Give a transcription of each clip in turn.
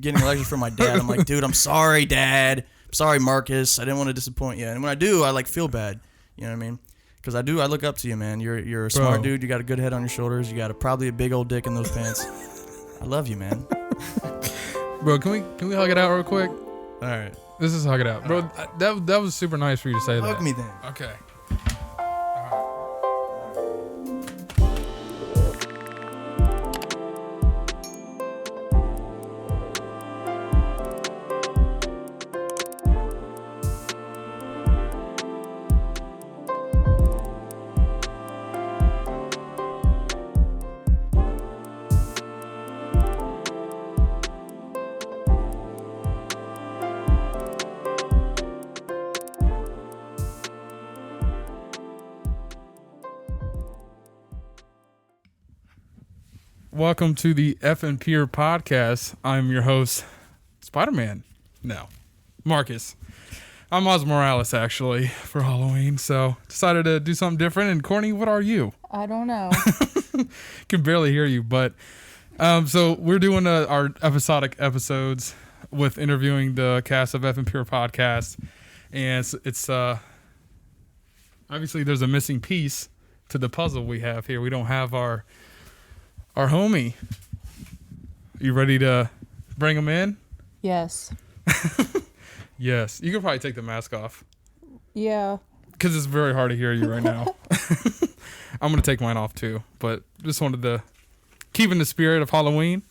getting lectures from my dad. I'm like, dude, I'm sorry, Dad. I'm sorry, Marcus. I didn't want to disappoint you. And when I do, I like feel bad. You know what I mean? Because I look up to you, man. You're a smart dude. You got a good head on your shoulders. You got probably a big old dick in those pants. I love you, man. Bro, can we hug it out real quick? All right. This is hug it out. Bro, that was super nice for you to say that. Hug me then. Okay. Welcome to the Effin Pure podcast. I'm your host, Spider-Man. No, Marcus. I'm Miles Morales, actually, for Halloween, so decided to do something different. And Courtney, what are you? I don't know. Can barely hear you, but so we're doing our episodic episodes with interviewing the cast of Effin Pure podcast, and it's obviously there's a missing piece to the puzzle we have here. We don't have our homie. You ready to bring him in? Yes. Yes. You can probably take the mask off. Yeah. Because it's very hard to hear you right now. I'm going to take mine off too. But just wanted to keep in the spirit of Halloween.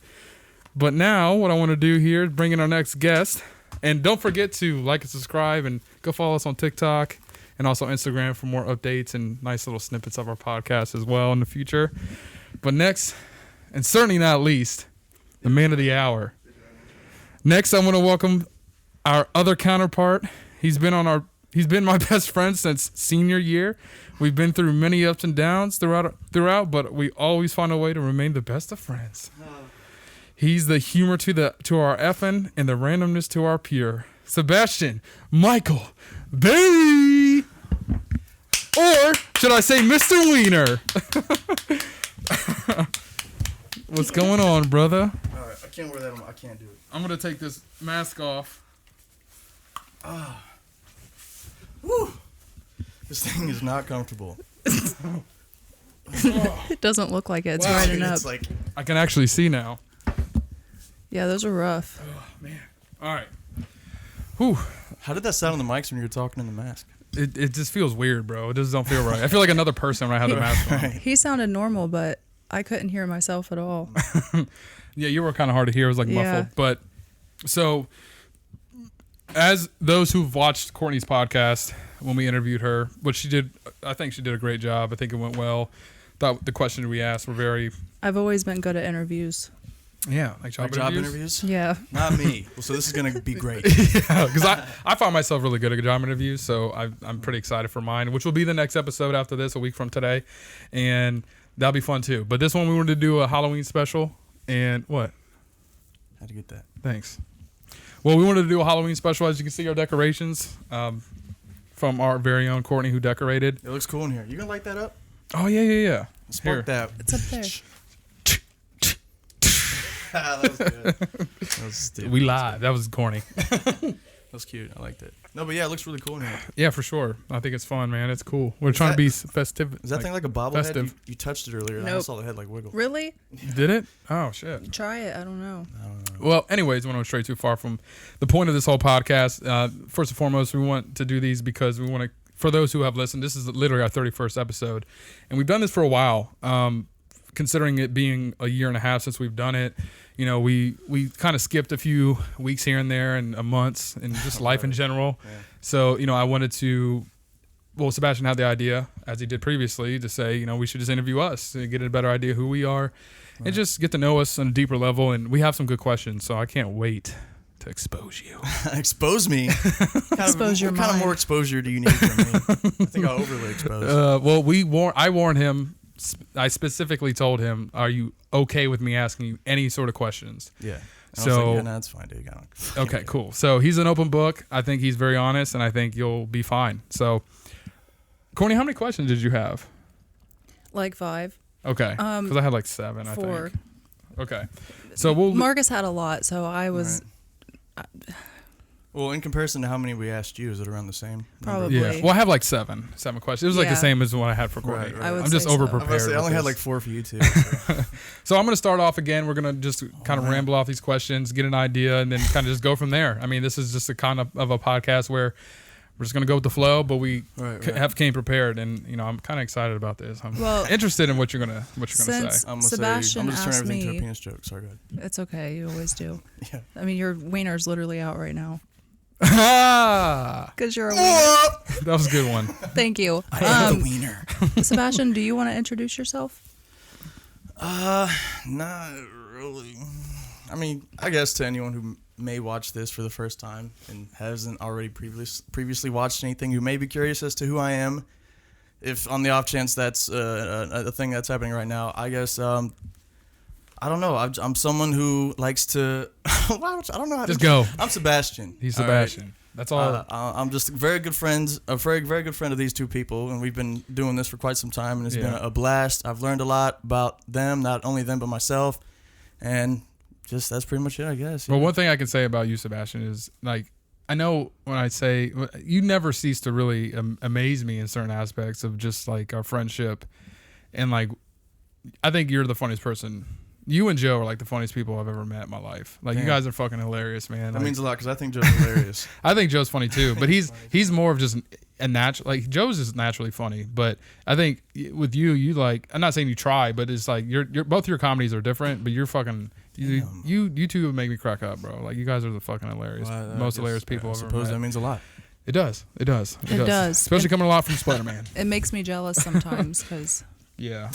But now what I want to do here is bring in our next guest. And don't forget to like and subscribe and go follow us on TikTok and also Instagram for more updates and nice little snippets of our podcast as well in the future. But next, and certainly not least, the man of the hour. Next, I want to welcome our other counterpart. He's been my best friend since senior year. We've been through many ups and downs throughout, but we always find a way to remain the best of friends. He's the humor to our effin' and the randomness to our pure. Sebastian Michael Barry, or should I say Mr. Weiner? What's going on, brother? All right. I can't wear that. I can't do it. I'm going to take this mask off. Woo. This thing is not comfortable. It doesn't look like it. It's Wow. riding up. It's like, I can actually see now. Yeah, those are rough. Oh, man. All right. Whew. how did that sound on the mics when you were talking in the mask? It just feels weird, bro. It just don't feel right. I feel like another person when I have the mask on. He sounded normal, but I couldn't hear myself at all. Yeah, you were kind of hard to hear. It was like Yeah. muffled. But so, as those who've watched Courtney's podcast when we interviewed her, which she did, I think she did a great job. I think it went well. Thought the questions we asked were very, I've always been good at interviews. yeah, like job interviews. interviews? Yeah. Not me. Well, so this is going to be great. Yeah, because I find myself really good at job interviews, so I'm pretty excited for mine, which will be the next episode after this, a week from today, and that'll be fun too. But this one we wanted to do a Halloween special, and what? How'd you get that? Thanks. Well, we wanted to do a Halloween special. As you can see, our decorations from our very own Courtney, who decorated. It looks cool in here. You going to light that up? Oh, yeah. Spark that. It's up there. That was good. That was stupid. We lied. That was corny. That was cute. I liked it. No, but yeah, it looks really cool in here. Yeah, for sure. I think it's fun, man. It's cool. We're trying to be festive. Is that thing like a bobblehead? festive. You touched it earlier, and I Nope. saw the head like wiggle. Really? Did it? Oh, shit. Try it. I don't know. Well, anyways, we don't stray too far from the point of this whole podcast. First and foremost, we want to do these because we want to, for those who have listened, this is literally our 31st episode. And we've done this for a while, considering it being a year and a half since we've done it. You know, we kind of skipped a few weeks here and there and months and just life in general. Yeah. So, you know, I wanted to, well, Sebastian had the idea, as he did previously, to say, you know, we should just interview us and get a better idea who we are and just get to know us on a deeper level. And we have some good questions, so I can't wait to expose you. Expose me? Expose your What kind of mind. more exposure do you need from me? I think I'll overly expose. Well, I warned him. I specifically told him, "Are you okay with me asking you any sort of questions?" Yeah. And So I was like, yeah, no, that's fine, dude. Okay, cool. So he's an open book. I think he's very honest, and I think you'll be fine. So, Courtney, how many questions did you have? Like 5. Okay, because I had like 7. 4. I think. Okay. So we'll. Marcus had a lot, so I was Well, in comparison to how many we asked you, is it around the same? probably. Yeah. Well, I have like seven questions. It was like the Yeah. same as what I had for Courtney. Right. I would I'm just say so. over I was prepared. gonna say, I only had like 4 for you too. So. So I'm going to start off again. We're going to just kind of ramble off these questions, get an idea, and then kind of just go from there. I mean, this is just a kind of a podcast where we're just going to go with the flow, but we came prepared, and I'm kind of excited about this. I'm interested in what you're going to say. I'm Sebastian gonna turn asked everything to a me. penis joke. Sorry, go ahead. It's okay. You always do. Yeah. I mean, your wiener's literally out right now That because you're a wiener. was a good one. Thank you. I am the wiener. Sebastian, do you want to introduce yourself? Not really. I mean, I guess to anyone who may watch this for the first time and hasn't already previously watched anything, who may be curious as to who I am, if on the off chance that's a thing that's happening right now, I guess I don't know. I'm someone who likes to. I don't know how to Just go. I'm Sebastian. He's All Sebastian. right? That's all. I'm just very good friends, a very good friend of these two people, and we've been doing this for quite some time, and it's been a blast. I've learned a lot about them, not only them but myself, and just that's pretty much it, I guess. Well, one thing I can say about you, Sebastian, is like I know when I say you never cease to really amaze me in certain aspects of just like our friendship, and like I think you're the funniest person. You and Joe are like the funniest people I've ever met in my life. Like, you guys are fucking hilarious, man. That like, means a lot because I think Joe's hilarious. I think Joe's funny too, but he's more of just a natural. Like, Joe's is naturally funny, but I think with you like, I'm not saying you try, but it's like you're both your comedies are different, but you're fucking you two make me crack up, bro. Like, you guys are the fucking hilarious, most hilarious people I I've ever suppose met. that means a lot. It does. It does. Especially coming a lot from Spider-Man. It makes me jealous sometimes because Yeah.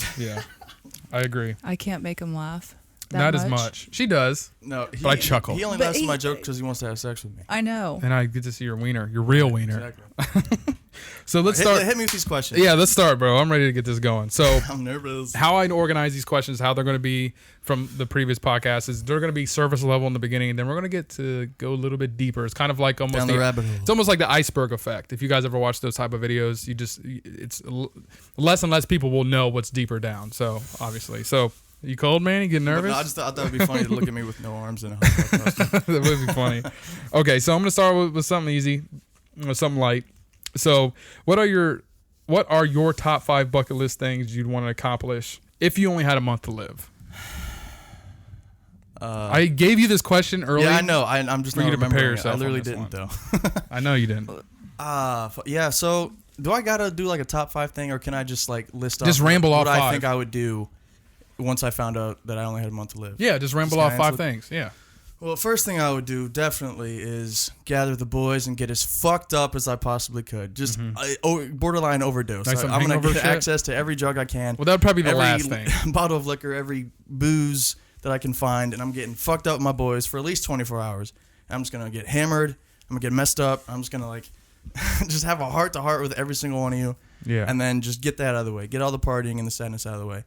I agree. I can't make him laugh. Not as much. She does. No, but I chuckle. He only laughs at my joke because he wants to have sex with me. I know. And I get to see your wiener, your real wiener. Exactly. So let's start. Hit me with these questions. Yeah, let's start, bro. I'm ready to get this going. So I'm nervous. how I organize these questions, how they're going to be from the previous podcast is they're going to be surface level in the beginning, and then we're going to get to go a little bit deeper. It's kind of like almost Down the rabbit hole. It's almost like the iceberg effect. If you guys ever watch those type of videos, it's less and less people will know what's deeper down. So obviously, you cold, man? You getting nervous? No, I just thought that would be funny to look at me with no arms and a hot dog costume. That would be funny. Okay, so I'm going to start with something easy, with something light. So, what are your top 5 bucket list things you'd want to accomplish if you only had a month to live? I gave you this question early. Yeah, I know. I'm just for not you to prepare remembering it. yourself I literally on this didn't one. though. I know you didn't. Yeah. So, do I gotta do like a top 5 thing, or can I just like list off? Just ramble off what I 5. think I would do once I found out that I only had a month to live? Yeah, just ramble Just off 5 answer- things. Yeah. Well, first thing I would do definitely is gather the boys and get as fucked up as I possibly could. Just borderline overdose. Like some I'm gonna hangover get shit? access to every drug I can. Well, that would probably be the every last thing. bottle of liquor, every booze that I can find, and I'm getting fucked up with my boys for at least 24 hours. I'm just gonna get hammered. I'm gonna get messed up. I'm just gonna like just have a heart to heart with every single one of you. Yeah. And then just get that out of the way. Get all the partying and the sadness out of the way.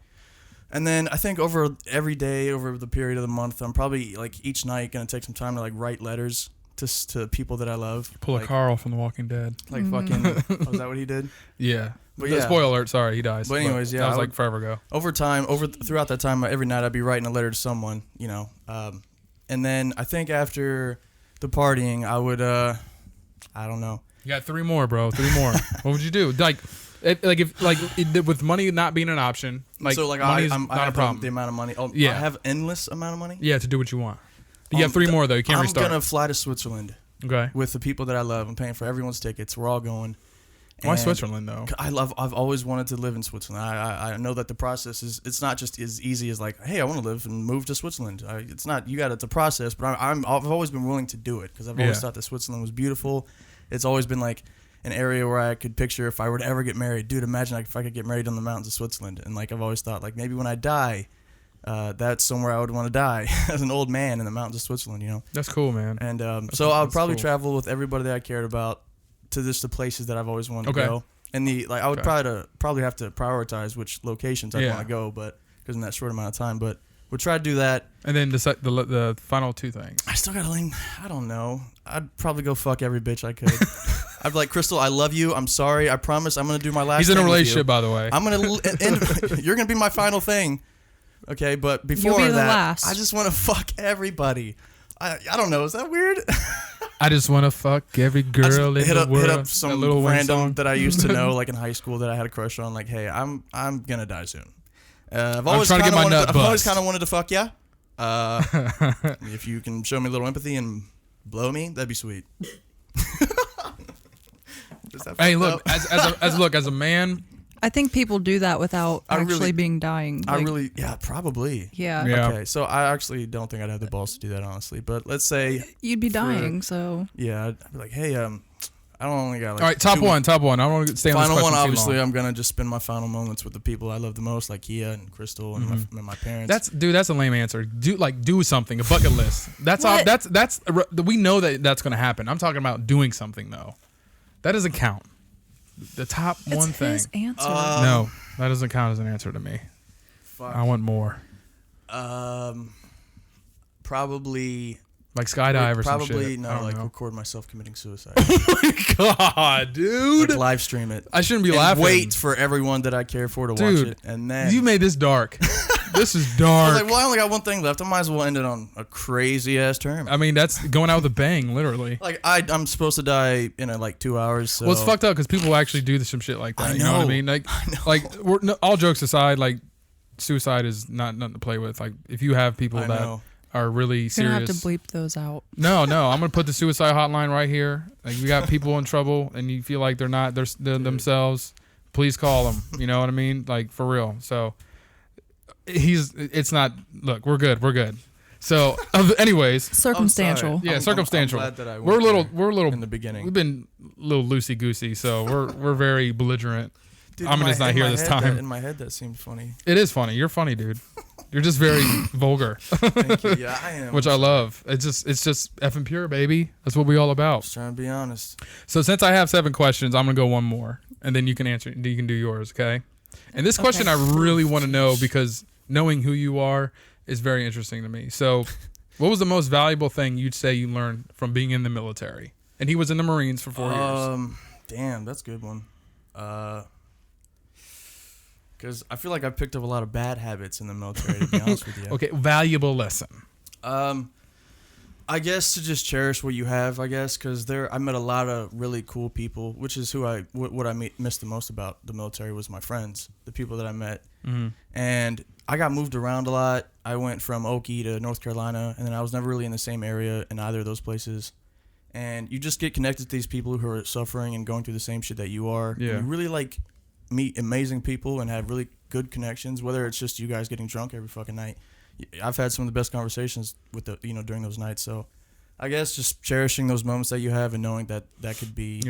And then I think over every day, over the period of the month, I'm probably like each night gonna take some time to like write letters to people that I love. Pull a like, Carl from The Walking Dead. Like fucking. Was that what he did? Yeah. But yeah. Spoiler alert. Sorry, he dies. But anyways, yeah, That was I like would- forever ago. Over time, throughout that time, every night I'd be writing a letter to someone, you know. And then I think after the partying, I would, I don't know. You got 3 more, bro. 3 more. What would you do? With money not being an option, like, so like money is I not have a problem. the amount of money. Oh, Yeah. I have endless amount of money. Yeah, to do what you want. But you have 3 more though. You can't restart. I'm gonna fly to Switzerland Okay. with the people that I love. I'm paying for everyone's tickets. We're all going. Why And Switzerland though? I've always wanted to live in Switzerland. I know that the process it's not just as easy as like, hey, I want to live and move to Switzerland. It's not. It's a process, but I've always been willing to do it because I've always thought that Switzerland was beautiful. It's always been like an area where I could picture if I were to ever get married. Dude, imagine if I could get married in the mountains of Switzerland. And like I've always thought, like maybe when I die, that's somewhere I would want to die as an old man in the mountains of Switzerland. You know. That's cool, man. And so I would probably cool. travel with everybody that I cared about to the places that I've always wanted to go. And I would probably have to prioritize which locations I want to go, but because in that short amount of time, but we'll try to do that. And then the final 2 things. I still gotta I don't know. I'd probably go fuck every bitch I could. I'd be like, Crystal, I love you. I'm sorry. I promise I'm gonna do my last. He's in a thing with relationship, you. by the way. I'm gonna. You're gonna be my final thing. Okay, but You'll before be the that, last. I just want to fuck everybody. I don't know. Is that weird? I just want to fuck every girl in the world. Hit up some little random that I used to know, like in high school, that I had a crush on. Like, hey, I'm gonna die soon. I've always kind of wanted to fuck ya. If you can show me a little empathy and blow me, that'd be sweet. Hey, look, as a man, I think people do that without actually being dying. Probably. Yeah. Okay, so I actually don't think I'd have the balls to do that, honestly. But let's say You'd be dying, so. Yeah, I'd be like, hey, I don't only got like. all right, top one. I don't want to stay on this Final question one, too obviously, long. I'm gonna just spend my final moments with the people I love the most, like Kia and Crystal and my parents. That's a lame answer. Do something, a bucket list. That's all. What? That's we know that's going to happen. I'm talking about doing something though. That doesn't count. The top one thing. It's his answer. No, that doesn't count as an answer to me. Fuck. I want more. Probably. Like skydive or some shit. Probably I don't like know. record myself committing suicide. God, dude. Like live stream it. I shouldn't be and laughing. Wait for everyone that I care for to Dude, watch it, and then You made this dark. This is I dark. was like, well, I only got one thing left. I might as well end it on a crazy ass term. I mean, that's going out with a bang, literally. Like I'm supposed to die in like 2 hours. So. Well, it's fucked up because people actually do some shit like that. I You know what I know. mean? Like all jokes aside, like suicide is not nothing to play with. Like if you have people I that know. are really You're serious. going to have to bleep those out. No, I'm gonna put the suicide hotline right here. Like you got people in trouble and you feel like they're themselves. Please call them. You know what I mean? Like for real. So it's not. Look, we're good. So, anyways, Circumstantial. yeah, circumstantial. I'm glad that I We're a went little there in the beginning. We've been a little loosey goosey, so we're very belligerent. Dude, Amina's not here this time. In my head, that seemed funny. It is funny. You're funny, dude. You're just very vulgar, Thank you. Yeah, I am. which I love. It's just effing pure, baby. That's what we all about. Just trying to be honest. So since I have 7 questions, I'm gonna go one more, and then you can answer. You can do yours, okay? And this question I really want to know because knowing who you are is very interesting to me. So, what was the most valuable thing you'd say you learned from being in the military? And he was in the Marines for 4 years. Damn, that's a good one. Because I feel like I picked up a lot of bad habits in the military, to be honest with you. Okay, valuable lesson. I guess to just cherish what you have, I guess, because I met a lot of really cool people, which is what I missed the most about the military was my friends, the people that I met. Mm-hmm. And I got moved around a lot. I went from Okie to North Carolina, and then I was never really in the same area in either of those places. And you just get connected to these people who are suffering and going through the same shit that you are. Yeah. And you really like meet amazing people and have really good connections, whether it's just you guys getting drunk every fucking night. I've had some of the best conversations with during those nights. So I guess just cherishing those moments that you have and knowing that could be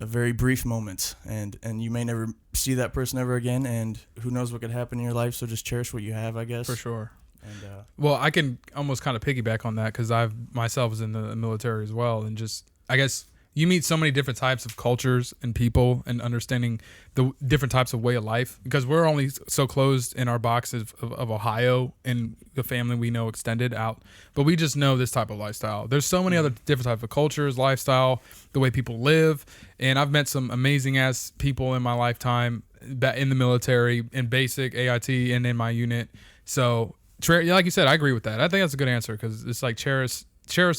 a very brief moment, and you may never see that person ever again, and who knows what could happen in your life. So just cherish what you have, I guess. For sure. And well, I can almost kind of piggyback on that because I've myself was in the military as well, and just I guess you meet so many different types of cultures and people, and understanding the different types of way of life, because we're only so closed in our boxes of Ohio and the family we know extended out, but we just know this type of lifestyle. There's so many other different types of cultures, lifestyle, the way people live, and I've met some amazing ass people in my lifetime in the military, in basic AIT, and in my unit. So like you said, I agree with that. I think that's a good answer, because it's like cherish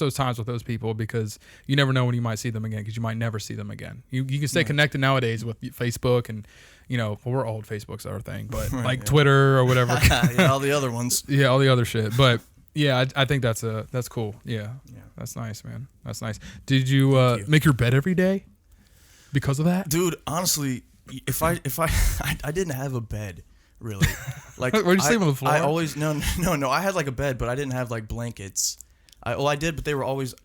those times with those people, because you never know when you might see them again, because you might never see them again. You can stay connected nowadays with Facebook, and we're old. Facebook's our thing, but like Twitter or whatever. yeah, all the other ones. Yeah, all the other shit. But yeah, I think that's cool. Yeah, that's nice, man. That's nice. Did you make your bed every day because of that? Dude, honestly, if I didn't have a bed, really. Like, where'd you sleep on the floor? I always no. I had like a bed, but I didn't have like blankets. I did, but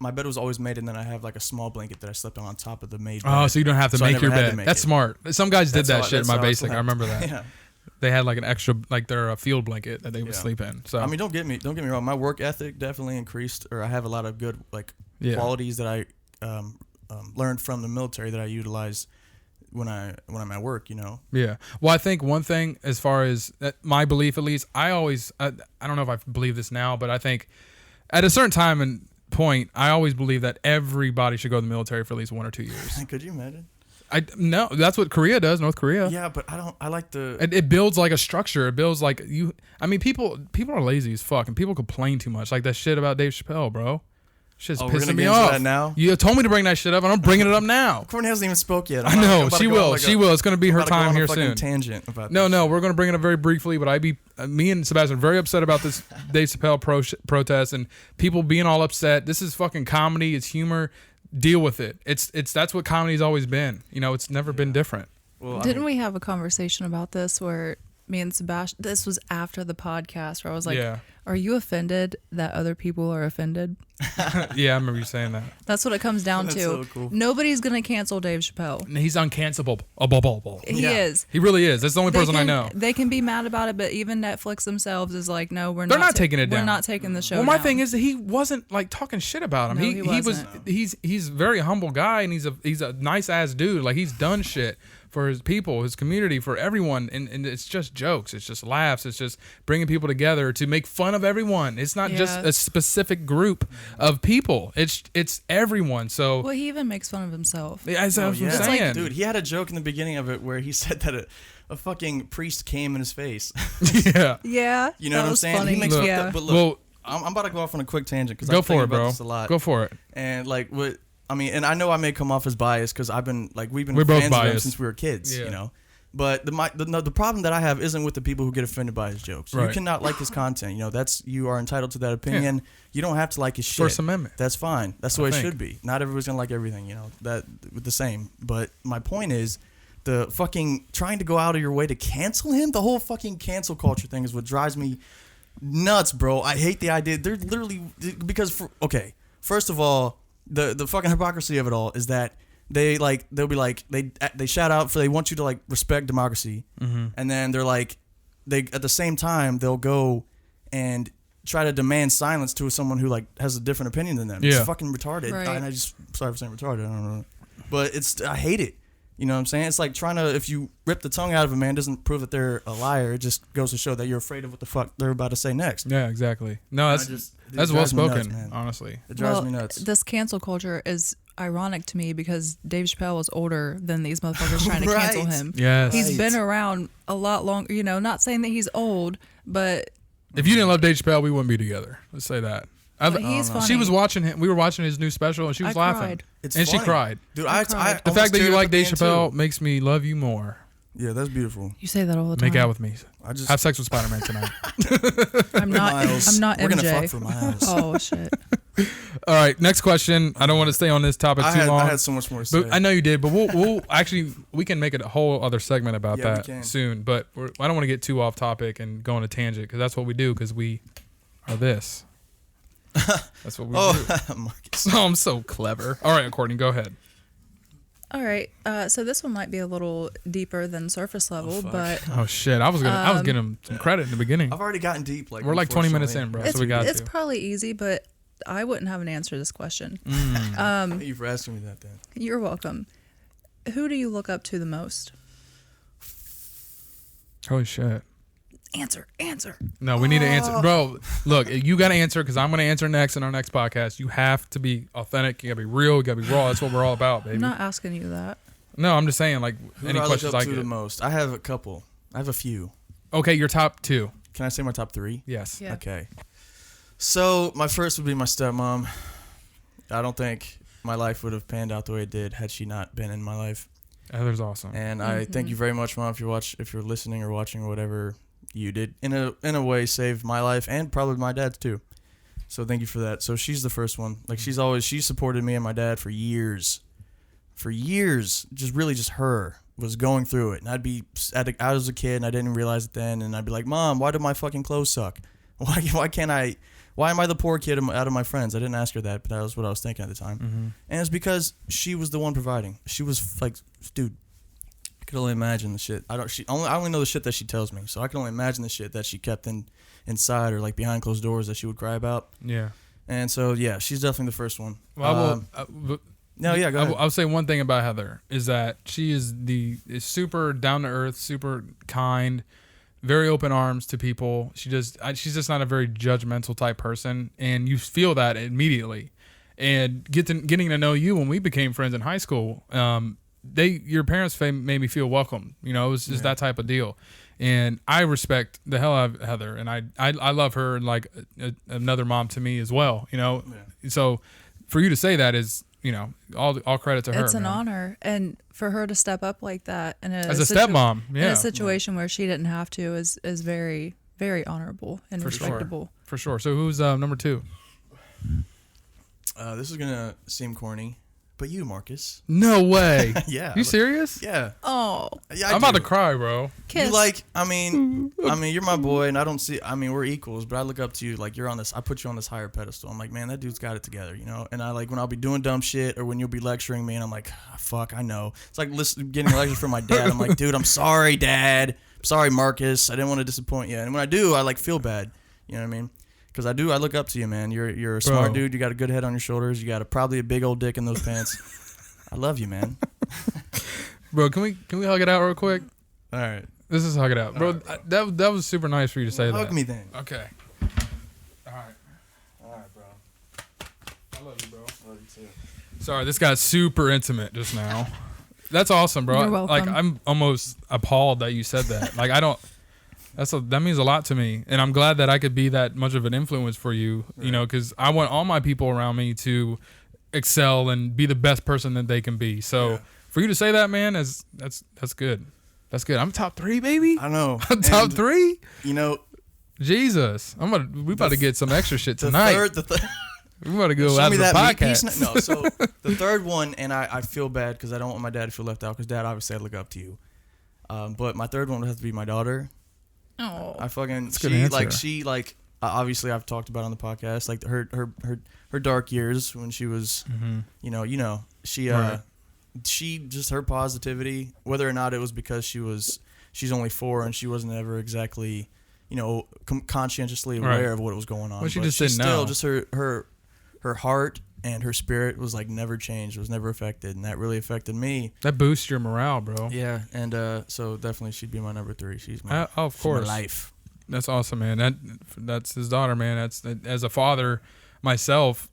my bed was always made, and then I have like a small blanket that I slept on top of the made bed. Oh, so you don't have to make your bed. That's it. smart. Some guys did that shit in my how I basic. I slept. remember that. Yeah. They had like an extra, like their field blanket that they would sleep in. So I mean, don't get me wrong. My work ethic definitely increased, or I have a lot of good qualities that I learned from the military that I utilize when I'm at work. Yeah. Well, I think one thing, as far as my belief, at least, I don't know if I believe this now, but I think at a certain time and point, I always believe that everybody should go to the military for at least 1 or 2 years. Could you imagine? No, that's what Korea does. North Korea. Yeah, but I like the. It builds like a structure. It builds like you. I mean, people are lazy as fuck, and people complain too much. Like that shit about Dave Chappelle, bro. Shit's pissing me off. That now? You told me to bring that shit up, and I'm bringing it up now. Courtney hasn't even spoke yet. I know she will. She will. It's gonna be her time here soon. Tangent about no. We're gonna bring it up very briefly, but me and Sebastian are very upset about this Dave Chappelle protest and people being all upset. This is fucking comedy. It's humor. Deal with it. It's that's what comedy's always been. You know, it's never been different. Well, didn't we have a conversation about this where me and Sebastian? This was after the podcast where I was like, "Are you offended that other people are offended?" Yeah, I remember you saying that. That's what it comes down to. So cool. Nobody's gonna cancel Dave Chappelle. He's uncancelable. He is. He really is. That's the only person I know. They can be mad about it, but even Netflix themselves is like, no, They're not taking it down. We're not taking the show. Well, my down. thing is that he wasn't like talking shit about him. No, he wasn't. He's a very humble guy, and he's a nice ass dude. Like he's done shit for his people, his community, for everyone, and it's just jokes. It's just laughs. It's just bringing people together to make fun of everyone. It's not just a specific group of people. It's everyone. So well, he even makes fun of himself. That's what I'm saying. Like, dude, he had a joke in the beginning of it where he said that a fucking priest came in his face. Yeah. You know what I'm saying? Funny. He makes but look, I'm about to go off on a quick tangent because I'm thinking about this a lot. Go for it. And like what I mean, and I know I may come off as biased because we've been we're fans both of him since we were kids, you know. But the problem that I have isn't with the people who get offended by his jokes. Right. You cannot like his content. You know, you are entitled to that opinion. Yeah. You don't have to like his shit. First Amendment. That's fine. That's the way it should be. Not everybody's gonna like everything. You know, that the same. But my point is, the fucking trying to go out of your way to cancel him. The whole fucking cancel culture thing is what drives me nuts, bro. I hate the idea. They're literally first of all, the fucking hypocrisy of it all is that they'll be like they shout out for they want you to like respect democracy, and then they're like at the same time they'll go and try to demand silence to someone who like has a different opinion than them. It's fucking retarded. Right. And sorry for saying retarded. I don't know, but I hate it. You know what I'm saying? It's like trying to, if you rip the tongue out of a man, doesn't prove that they're a liar. It just goes to show that you're afraid of what the fuck they're about to say next. Yeah, exactly. No, that's well spoken, nuts, honestly. It drives me nuts. This cancel culture is ironic to me because Dave Chappelle was older than these motherfuckers trying to cancel him. Yes. He's been around a lot longer, you know, not saying that he's old, but... If you didn't love Dave Chappelle, we wouldn't be together. Let's say that. He's funny. She was watching him. We were watching his new special, and she was laughing. She cried. Dude, the fact that you like Dave Chappelle makes me love you more. Yeah, that's beautiful. You say that all the time. Make out with me. Have sex with Spider-Man tonight. I'm not MJ. We're gonna fuck for Miles. Oh shit. All right, next question. I don't want to stay on this topic too long. I had so much more to say. I know you did, but we'll actually we can make it a whole other segment about that soon. But I don't want to get too off topic and go on a tangent because that's what we do because we are this. That's what we do. Marcus. Oh, I'm so clever. All right, Courtney, go ahead. All right, so this one might be a little deeper than surface level, but shit, I was getting him some credit in the beginning. I've already gotten deep. Like we're like 20 minutes in, bro. So we got it's probably easy, but I wouldn't have an answer to this question. Thank you for asking me that. Then you're welcome. Who do you look up to the most? Holy shit. Answer. No, we need to answer. Bro, look, you got to answer because I'm going to answer next in our next podcast. You have to be authentic. You got to be real. You got to be raw. That's what we're all about, baby. I'm not asking you that. No, I'm just saying, like, who any do questions I I look up to get. the most? I have a couple. I have a few. Okay, your top two. Can I say my top three? Yes. Yeah. Okay. So my first would be my stepmom. I don't think my life would have panned out the way it did had she not been in my life. Heather's awesome. And I thank you very much, Mom, if you're listening or watching or whatever. You did in a way save my life and probably my dad's too. So thank you for that. So she's the first one. Like she supported me and my dad for years. For years, just her was going through it. And I'd be out as a kid and I didn't realize it then. And I'd be like, Mom, why do my fucking clothes suck? Why can't I? Why am I the poor kid out of my friends? I didn't ask her that, but that was what I was thinking at the time. Mm-hmm. And it's because she was the one providing. She was like, dude. I can only imagine the shit. I only know the shit that she tells me, so I can only imagine the shit that she kept inside or like behind closed doors that she would cry about. Yeah. And so yeah, she's definitely the first one. Well, go ahead. I'll say one thing about Heather is that she is super down to earth, super kind, very open arms to people. She's just not a very judgmental type person, and you feel that immediately. And getting to know you when we became friends in high school. your parents made me feel welcome. You know, it was just that type of deal. And I respect the hell out of Heather, and I love her like another mom to me as well. You know, so for you to say that is, you know, all credit to her. It's an honor, and for her to step up like that as a stepmom, in a situation where she didn't have to is very, very honorable and respectable. For sure. So who's number 2? This is gonna seem corny, but you, Marcus. No way. Yeah. You serious? Yeah. Oh. Yeah, I'm about to cry, bro. Kiss. You like, I mean, you're my boy, and I don't see. I mean, we're equals, but I look up to you like you're on this. I put you on this higher pedestal. I'm like, man, that dude's got it together, you know. And I like when I'll be doing dumb shit, or when you'll be lecturing me, and I'm like, fuck, I know. It's like getting lectures from my dad. I'm like, dude, I'm sorry, Dad. I'm sorry, Marcus. I didn't want to disappoint you. And when I do, I like feel bad. You know what I mean? Because I look up to you, man. You're a smart dude. You got a good head on your shoulders. You got probably a big old dick in those pants. I love you, man. Bro, can we hug it out real quick? All right. This is hug it out, bro. That was super nice for you to say that. Hug me then. Okay. All right, bro. I love you, bro. I love you too. Sorry, this got super intimate just now. That's awesome, bro. You're welcome. Like I'm almost appalled that you said that. Like I don't. That means a lot to me, and I'm glad that I could be that much of an influence for you. Right. You know, because I want all my people around me to excel and be the best person that they can be. So for you to say that, man, that's good. That's good. I'm top 3, baby. I know. I'm top 3. You know, Jesus, we about to get some extra shit tonight. We about to go out of the podcast. No, so the third one, and I feel bad because I don't want my dad to feel left out because Dad, obviously I look up to you. But my third one would have to be my daughter. Oh, I fucking she obviously I've talked about it on the podcast like her dark years when she was you know she she just her positivity, whether or not it was because she's only 4 and she wasn't ever exactly conscientiously aware of what was going on. Well, she but just didn't still know. Just her heart and her spirit was like never changed, was never affected, and that really affected me. That boosts your morale, bro. Yeah, and so definitely she'd be my number 3. She's of course, my life. That's awesome, man. That's his daughter, man. That's as a father myself,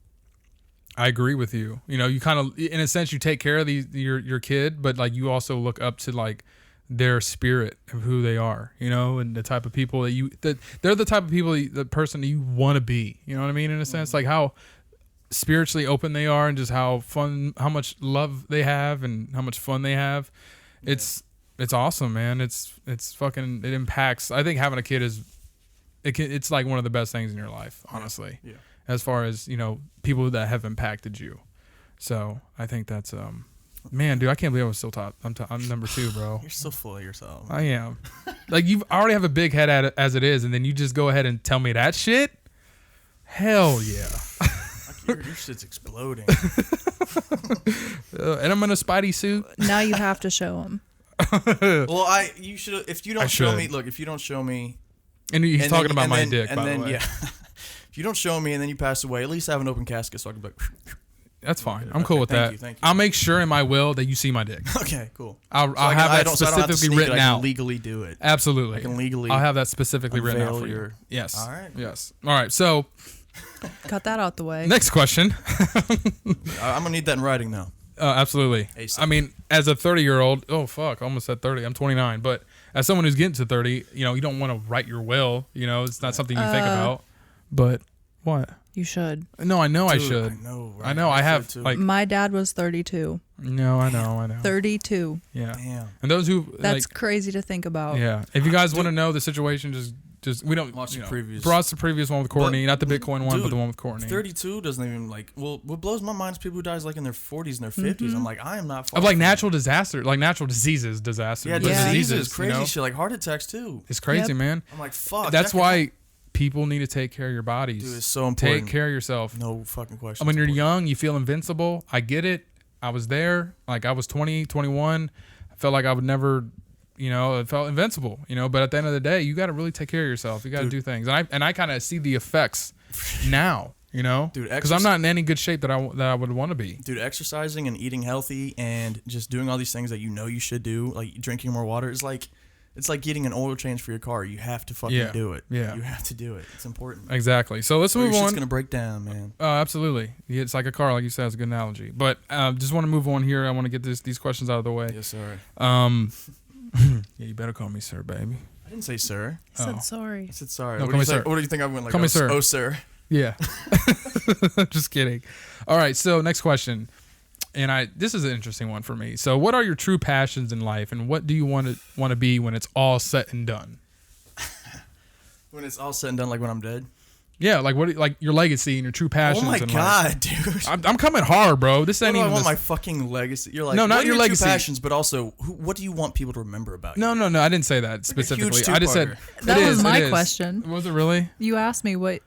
I agree with you. You know, you kind of, in a sense, you take care of your kid, but like you also look up to like their spirit of who they are, you know, and the type of people that they're the type of people, the person that you want to be. You know what I mean? In a sense, like how spiritually open they are and just how much love they have and how much fun they have. It's awesome, man. It's fucking, it impacts. I think having a kid it's like one of the best things in your life, honestly. Yeah. As far as, you know, people that have impacted you. So I think that's, man, dude, I can't believe I'm still top. I'm number 2, bro. You're so full of yourself. I am. Like you already have a big head at it as it is. And then you just go ahead and tell me that shit. Hell yeah. Your shit's exploding. And I'm in a Spidey suit. Now you have to show him. Well, you should. If you don't show me, look. If you don't show me, and he's talking about my dick, by the way. Yeah. If you don't show me and then you pass away, at least have an open casket so I can be like. That's fine. I'm cool with that. Thank you. I'll make sure in my will that you see my dick. Okay, cool. I'll have that specifically written out. I can legally do it. Absolutely. I can legally. I'll have that specifically written out for you. Yes. All right. Yes. All right. So. Cut that out the way. Next question. I'm gonna need that in writing now. Absolutely. ASAP. I mean, as a 30-year-old, oh fuck, I almost said 30. I'm 29, but as someone who's getting to 30, you know, you don't want to write your will. You know, it's not something you think about. But what? You should. No, I know. Dude, I should. I know. Right? I know. I have like. My dad was 32. No, I know. 32. Yeah. Damn. And those who. That's like, crazy to think about. Yeah. If you guys want to know the situation, just we don't watch the previous. Watch the previous one with Courtney, not the Bitcoin one, but the one with Courtney. 32 doesn't even like. Well, what blows my mind is people who dies like in their 40s and their 50s. I'm like, I am not. Of like natural disaster, like natural diseases, disasters. Yeah, diseases, crazy shit, like heart attacks too. It's crazy, man. I'm like, fuck. That's why people need to take care of your bodies. Dude, it's so important. Take care of yourself. No fucking question. When you're young, you feel invincible. I get it. I was there. Like I was 20, 21. I felt like I would never. You know, it felt invincible, you know, but at the end of the day, you got to really take care of yourself. You got to do things. And I kind of see the effects now, you know, because I'm not in any good shape that I would want to be. Dude, exercising and eating healthy and just doing all these things that you know you should do, like drinking more water, is like It's like getting an oil change for your car. You have to fucking do it. Yeah. You have to do it. It's important. Exactly. So let's move on. It's gonna break down, man. Absolutely. Yeah, it's like a car, like you said. It's a good analogy. But just want to move on here. I want to get these questions out of the way. Yes, sir. Yeah, you better call me sir, baby. I didn't say sir. I said sorry. I said sorry. No, what call me do you sir. What do you think I went like? Call me sir. Oh, sir. Yeah. Just kidding. All right. So next question. And this is an interesting one for me. So what are your true passions in life, and what do you want to be when it's all said and done? When it's all said and done, like when I'm dead? Yeah, like your legacy and your true passions. Oh my in God, life. dude! I'm coming hard, bro. This ain't What do even. I want my fucking legacy. You're like, no, not what are your legacy. True passions, but also, what do you want people to remember about you? No. I didn't say that specifically. Huge I just said That it was is, my it is. question. Was it really? You asked me what.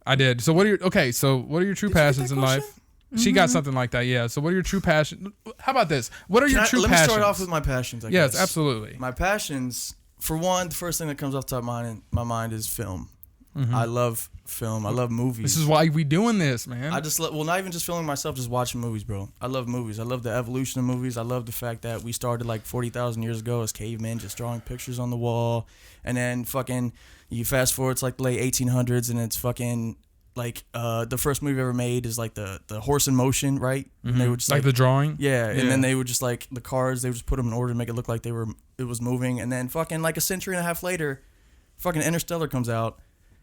I did. So what are your So what are your true Did you get passions that in question? life? She got something like that. Yeah. So what are your true passions? How about this? What are your true Let passions? me start off with my passions. I Yes, guess. absolutely. My passions, for one, the first thing that comes off the top of my mind is film. Mm-hmm. I love film. I love movies. This is why we doing this, man. I just not even just filming myself, just watching movies, bro. I love movies. I love the evolution of movies. I love the fact that we started like 40,000 years ago as cavemen, just drawing pictures on the wall, and then fucking you fast forward to like the late 1800s, and it's fucking like the first movie ever made is like the horse in motion, right? And they would just like the drawing. yeah, and then they would just like the cars, they would just put them in order to make it look like it was moving, and then fucking like a century and a half later, fucking Interstellar comes out.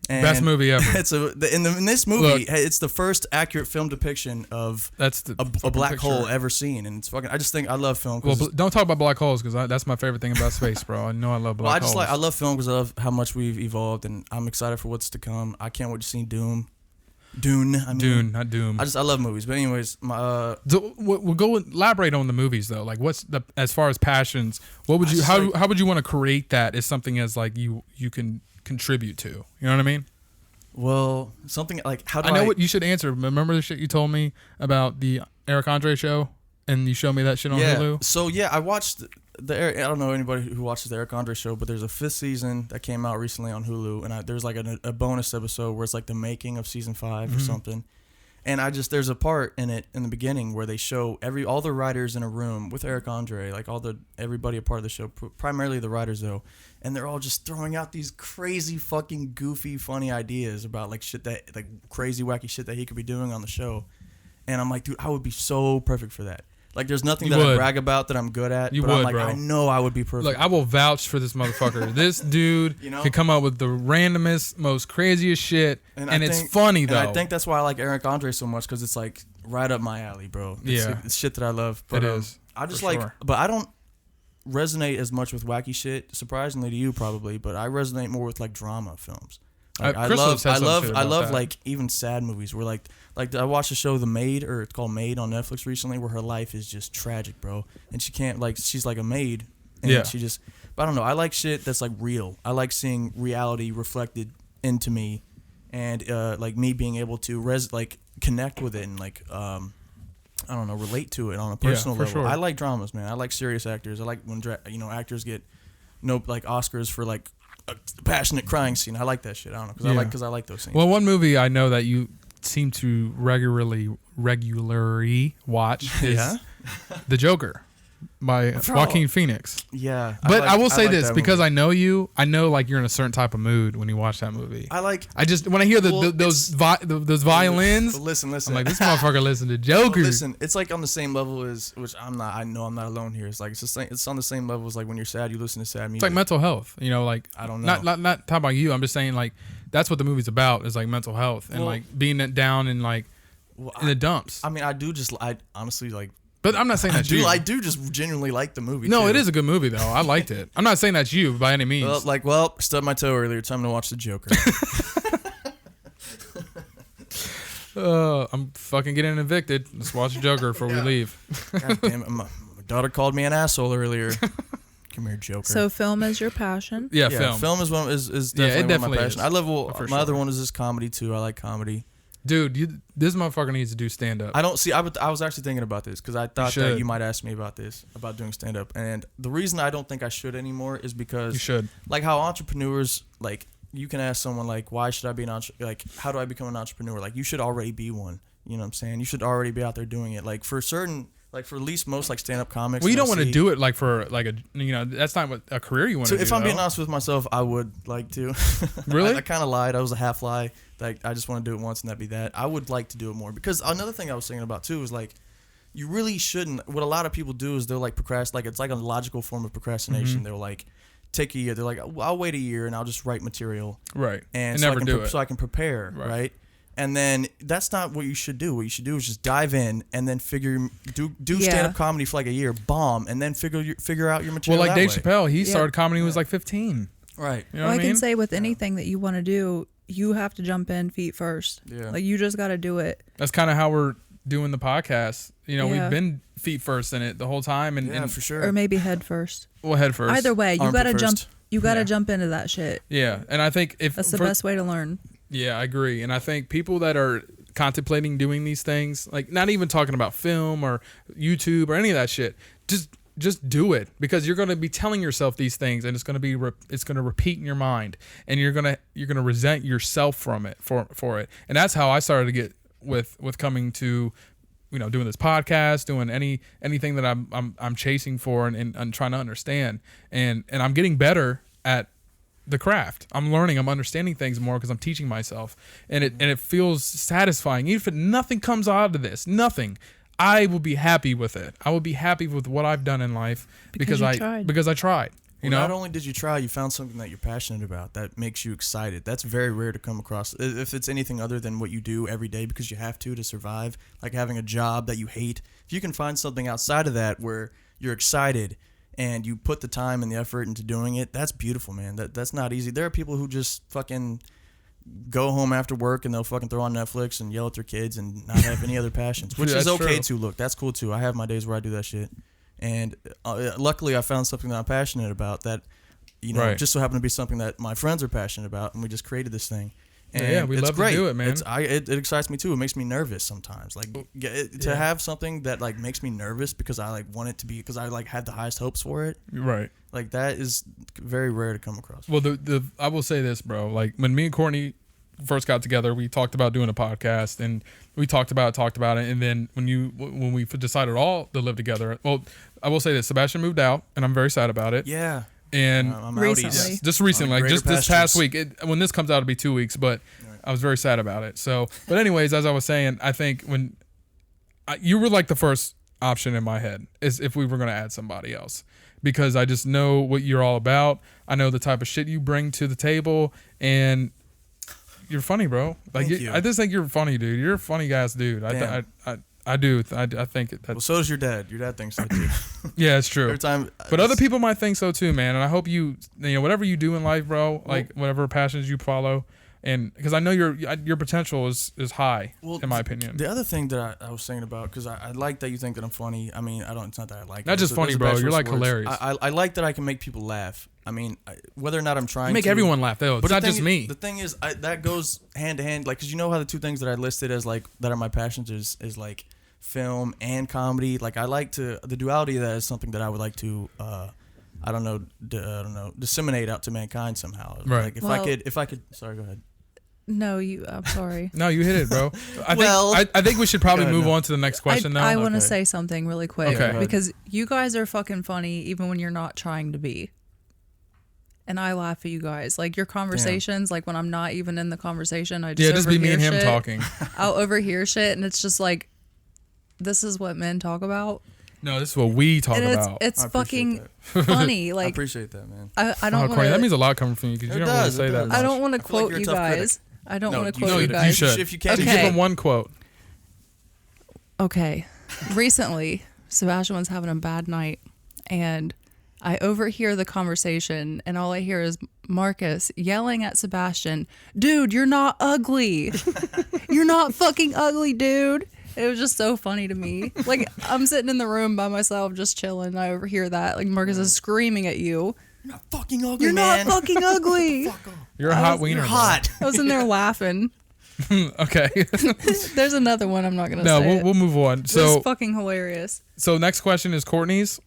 And Best movie ever. It's in this movie, it's the first accurate film depiction of a black hole ever seen, and it's fucking. I just think I love film. Well, don't talk about black holes because that's my favorite thing about space, bro. I know I love black holes. I love film because I love how much we've evolved, and I'm excited for what's to come. I can't wait to see Dune. Dune, not Doom. I love movies, but anyways, we'll go elaborate on the movies though. Like, what's as far as passions? What would you how would you want to create that as something as like you can contribute to? You know what I mean? Well, something like how do I know what you should answer. Remember the shit you told me about the Eric Andre show, and you showed me that shit on Hulu. So yeah, I watched I don't know anybody who watches the Eric Andre show, but there's a 5th season that came out recently on Hulu, and there's like a bonus episode where it's like the making of season 5 or something. And there's a part in it in the beginning where they show all the writers in a room with Eric Andre, like everybody a part of the show, primarily the writers though, and they're all just throwing out these crazy fucking goofy funny ideas about like shit that like crazy wacky shit that he could be doing on the show. And I'm like, dude, I would be so perfect for that. Like, there's nothing I brag about that I'm good at. I'm like, bro. I know I would be perfect. Look, I will vouch for this motherfucker. This dude can come up with the randomest, most craziest shit, and it's funny though. And I think that's why I like Eric Andre so much, because it's like right up my alley, bro. It's shit that I love. But, it is. I just like, but I don't resonate as much with wacky shit. Surprisingly to you, probably, but I resonate more with like drama films. Like, I love like even sad movies where like I watched the show The Maid, or it's called Maid on Netflix recently, where her life is just tragic, bro, and she can't she's like a maid, and she just. But I don't know. I like shit that's like real. I like seeing reality reflected into me, and like me being able to connect with it and like I don't know, relate to it on a personal level. Sure. I like dramas, man. I like serious actors. I like when actors get like Oscars for like a passionate crying scene. I like that shit. I don't know, because I like those scenes. Well, one movie I know that you seem to regularly watch is The Joker by Joaquin Phoenix. Yeah, but I will say this because movie. I know you. I know like you're in a certain type of mood when you watch that movie. I just when I hear those violins. Listen. I'm like, this motherfucker listen to Joker. Listen, it's like on the same level as which I'm not. I know I'm not alone here. It's like it's on the same level as like when you're sad, you listen to sad music. It's like mental health. You know, like I don't know. Not talking about you. I'm just saying like that's what the movie's about. Is like mental health and like being down and like in the dumps. I mean, I honestly like. But I'm not saying that's you. I do just genuinely like the movie. No, too. it is a good movie though. I liked it. I'm not saying that's you by any means. Stubbed my toe earlier. Time to watch The Joker. I'm fucking getting evicted. Let's watch The Joker before we leave. God damn it. My daughter called me an asshole earlier. Come here, Joker. So film is your passion? Yeah, film. Film is definitely one of my passions. I love my other one is this comedy too. I like comedy. Dude, this motherfucker needs to do stand up. I was actually thinking about this because I thought that you might ask me about doing stand up. And the reason I don't think I should anymore is because you should. Like how entrepreneurs, like you can ask someone like, why should I be like, how do I become an entrepreneur? Like you should already be one. You know what I'm saying? You should already be out there doing it. Like for certain like for at least most like stand up comics. Well, you don't want to do it like for like a that's not what a career you want to do. If I'm being honest with myself, I would like to. Really? I kind of lied. I was a half lie. Like I just want to do it once and that'd be that. I would like to do it more because another thing I was thinking about too is like you really shouldn't. What a lot of people do is they'll like procrastinate. Like it's like a logical form of procrastination. Mm-hmm. They'll like take a year. They're like, I'll wait a year and I'll just write material. Right. And so never so I can prepare. Right. And then that's not what you should do. What you should do is just dive in and then do stand up comedy for like a year, bomb, and then figure out your material. Well, like that Dave way. Chappelle, he started comedy when he was like 15. Right. You know what I mean? can say with anything that you want to do, you have to jump in feet first. Yeah. Like you just got to do it. That's kind of how we're doing the podcast. Yeah. We've been feet first in it the whole time, and for sure. Or maybe head first. Well, head first. Either way, you Armpit got to jump. first. You got to jump into that shit. Yeah, and I think That's the best way to learn. Yeah, I agree. And I think people that are contemplating doing these things, like not even talking about film or YouTube or any of that shit, just do it, because you're going to be telling yourself these things, and it's going to repeat in your mind, and you're going to resent yourself from it for it. And that's how I started to get with coming to doing this podcast, doing anything that I'm chasing for and trying to understand, and I'm getting better at the craft. I'm learning, I'm understanding things more because I'm teaching myself, and it feels satisfying. Even if nothing comes out of this, nothing, I will be happy with it. I will be happy with what I've done in life because I tried. Not only did you try, you found something that you're passionate about that makes you excited. That's very rare to come across. If it's anything other than what you do every day because you have to survive, like having a job that you hate, if you can find something outside of that where you're excited and you put the time and the effort into doing it, that's beautiful, man. That's not easy. There are people who just fucking go home after work and they'll fucking throw on Netflix and yell at their kids and not have any other passions, which is okay too. Look, that's cool too. I have my days where I do that shit. And luckily I found something that I'm passionate about that, just so happened to be something that my friends are passionate about, and we just created this thing. And we it's love great. to do it, man. It excites me too. It makes me nervous sometimes. Like to have something that like makes me nervous because I like want it to be, because I like have the highest hopes for it. Right. Like that is very rare to come across. Well, I will say this, bro. Like when me and Courtney first got together, we talked about doing a podcast, and we talked about it, and then when we decided all to live together, well, I will say this: Sebastian moved out, and I'm very sad about it. Yeah. And I'm recently, just recently, like just this past week. When this comes out, it'll be 2 weeks, but I was very sad about it. So, but anyways, as I was saying, I think when you were like the first option in my head is if we were going to add somebody else, because I just know what you're all about. I know the type of shit you bring to the table, and you're funny, bro. Like Thank you. I just think you're funny, dude. You're a funny ass dude. I do. I think that. Well, so does your dad. Your dad thinks so too. Yeah, it's true. Every time, but other people might think so too, man. And I hope whatever you do in life, bro, like whatever passions you follow, and because I know your potential is high, in my opinion. The other thing that I was thinking about, because I like that you think that I'm funny. I mean, it's not that I like. Not just funny, bro. You're like hilarious. I like that I can make people laugh. I mean, whether or not I'm trying to make everyone laugh, though. It's not just me. The thing is, that goes hand to hand. Like, because how the two things that I listed as like that are my passions is like film and comedy. Like, I like the duality of that is something that I would like to I don't know, disseminate out to mankind somehow. Right. Like if I could. Sorry, go ahead. No, I'm sorry. No, you hit it, bro. I think we should probably move on to the next question, though. I want to say something really quick. Okay. Because you guys are fucking funny even when you're not trying to be. And I laugh at you guys. Like your conversations, like when I'm not even in the conversation, I just be me and him shit. talking. I'll overhear shit, and it's just like, this is what men talk about. No, this is what we talk about. It's fucking funny. Like I appreciate that, man. I don't want to. That means a lot coming from you, because you don't really say that much. I don't want to quote you guys. I don't want to quote you No, guys. you should. If you can, give them one quote. Okay. Recently, Sebastian was having a bad night, and I overhear the conversation, and all I hear is Marcus yelling at Sebastian, "Dude, you're not ugly. You're not fucking ugly, dude." It was just so funny to me. Like, I'm sitting in the room by myself just chilling. I overhear that. Like, Marcus is screaming at you. You're not fucking ugly, You're man. not fucking ugly. Fuck off. You're a hot wiener. You're hot. I was in there laughing. Okay. There's another one I'm not going to say. No, we'll move on. So it's fucking hilarious. So next question is Courtney's.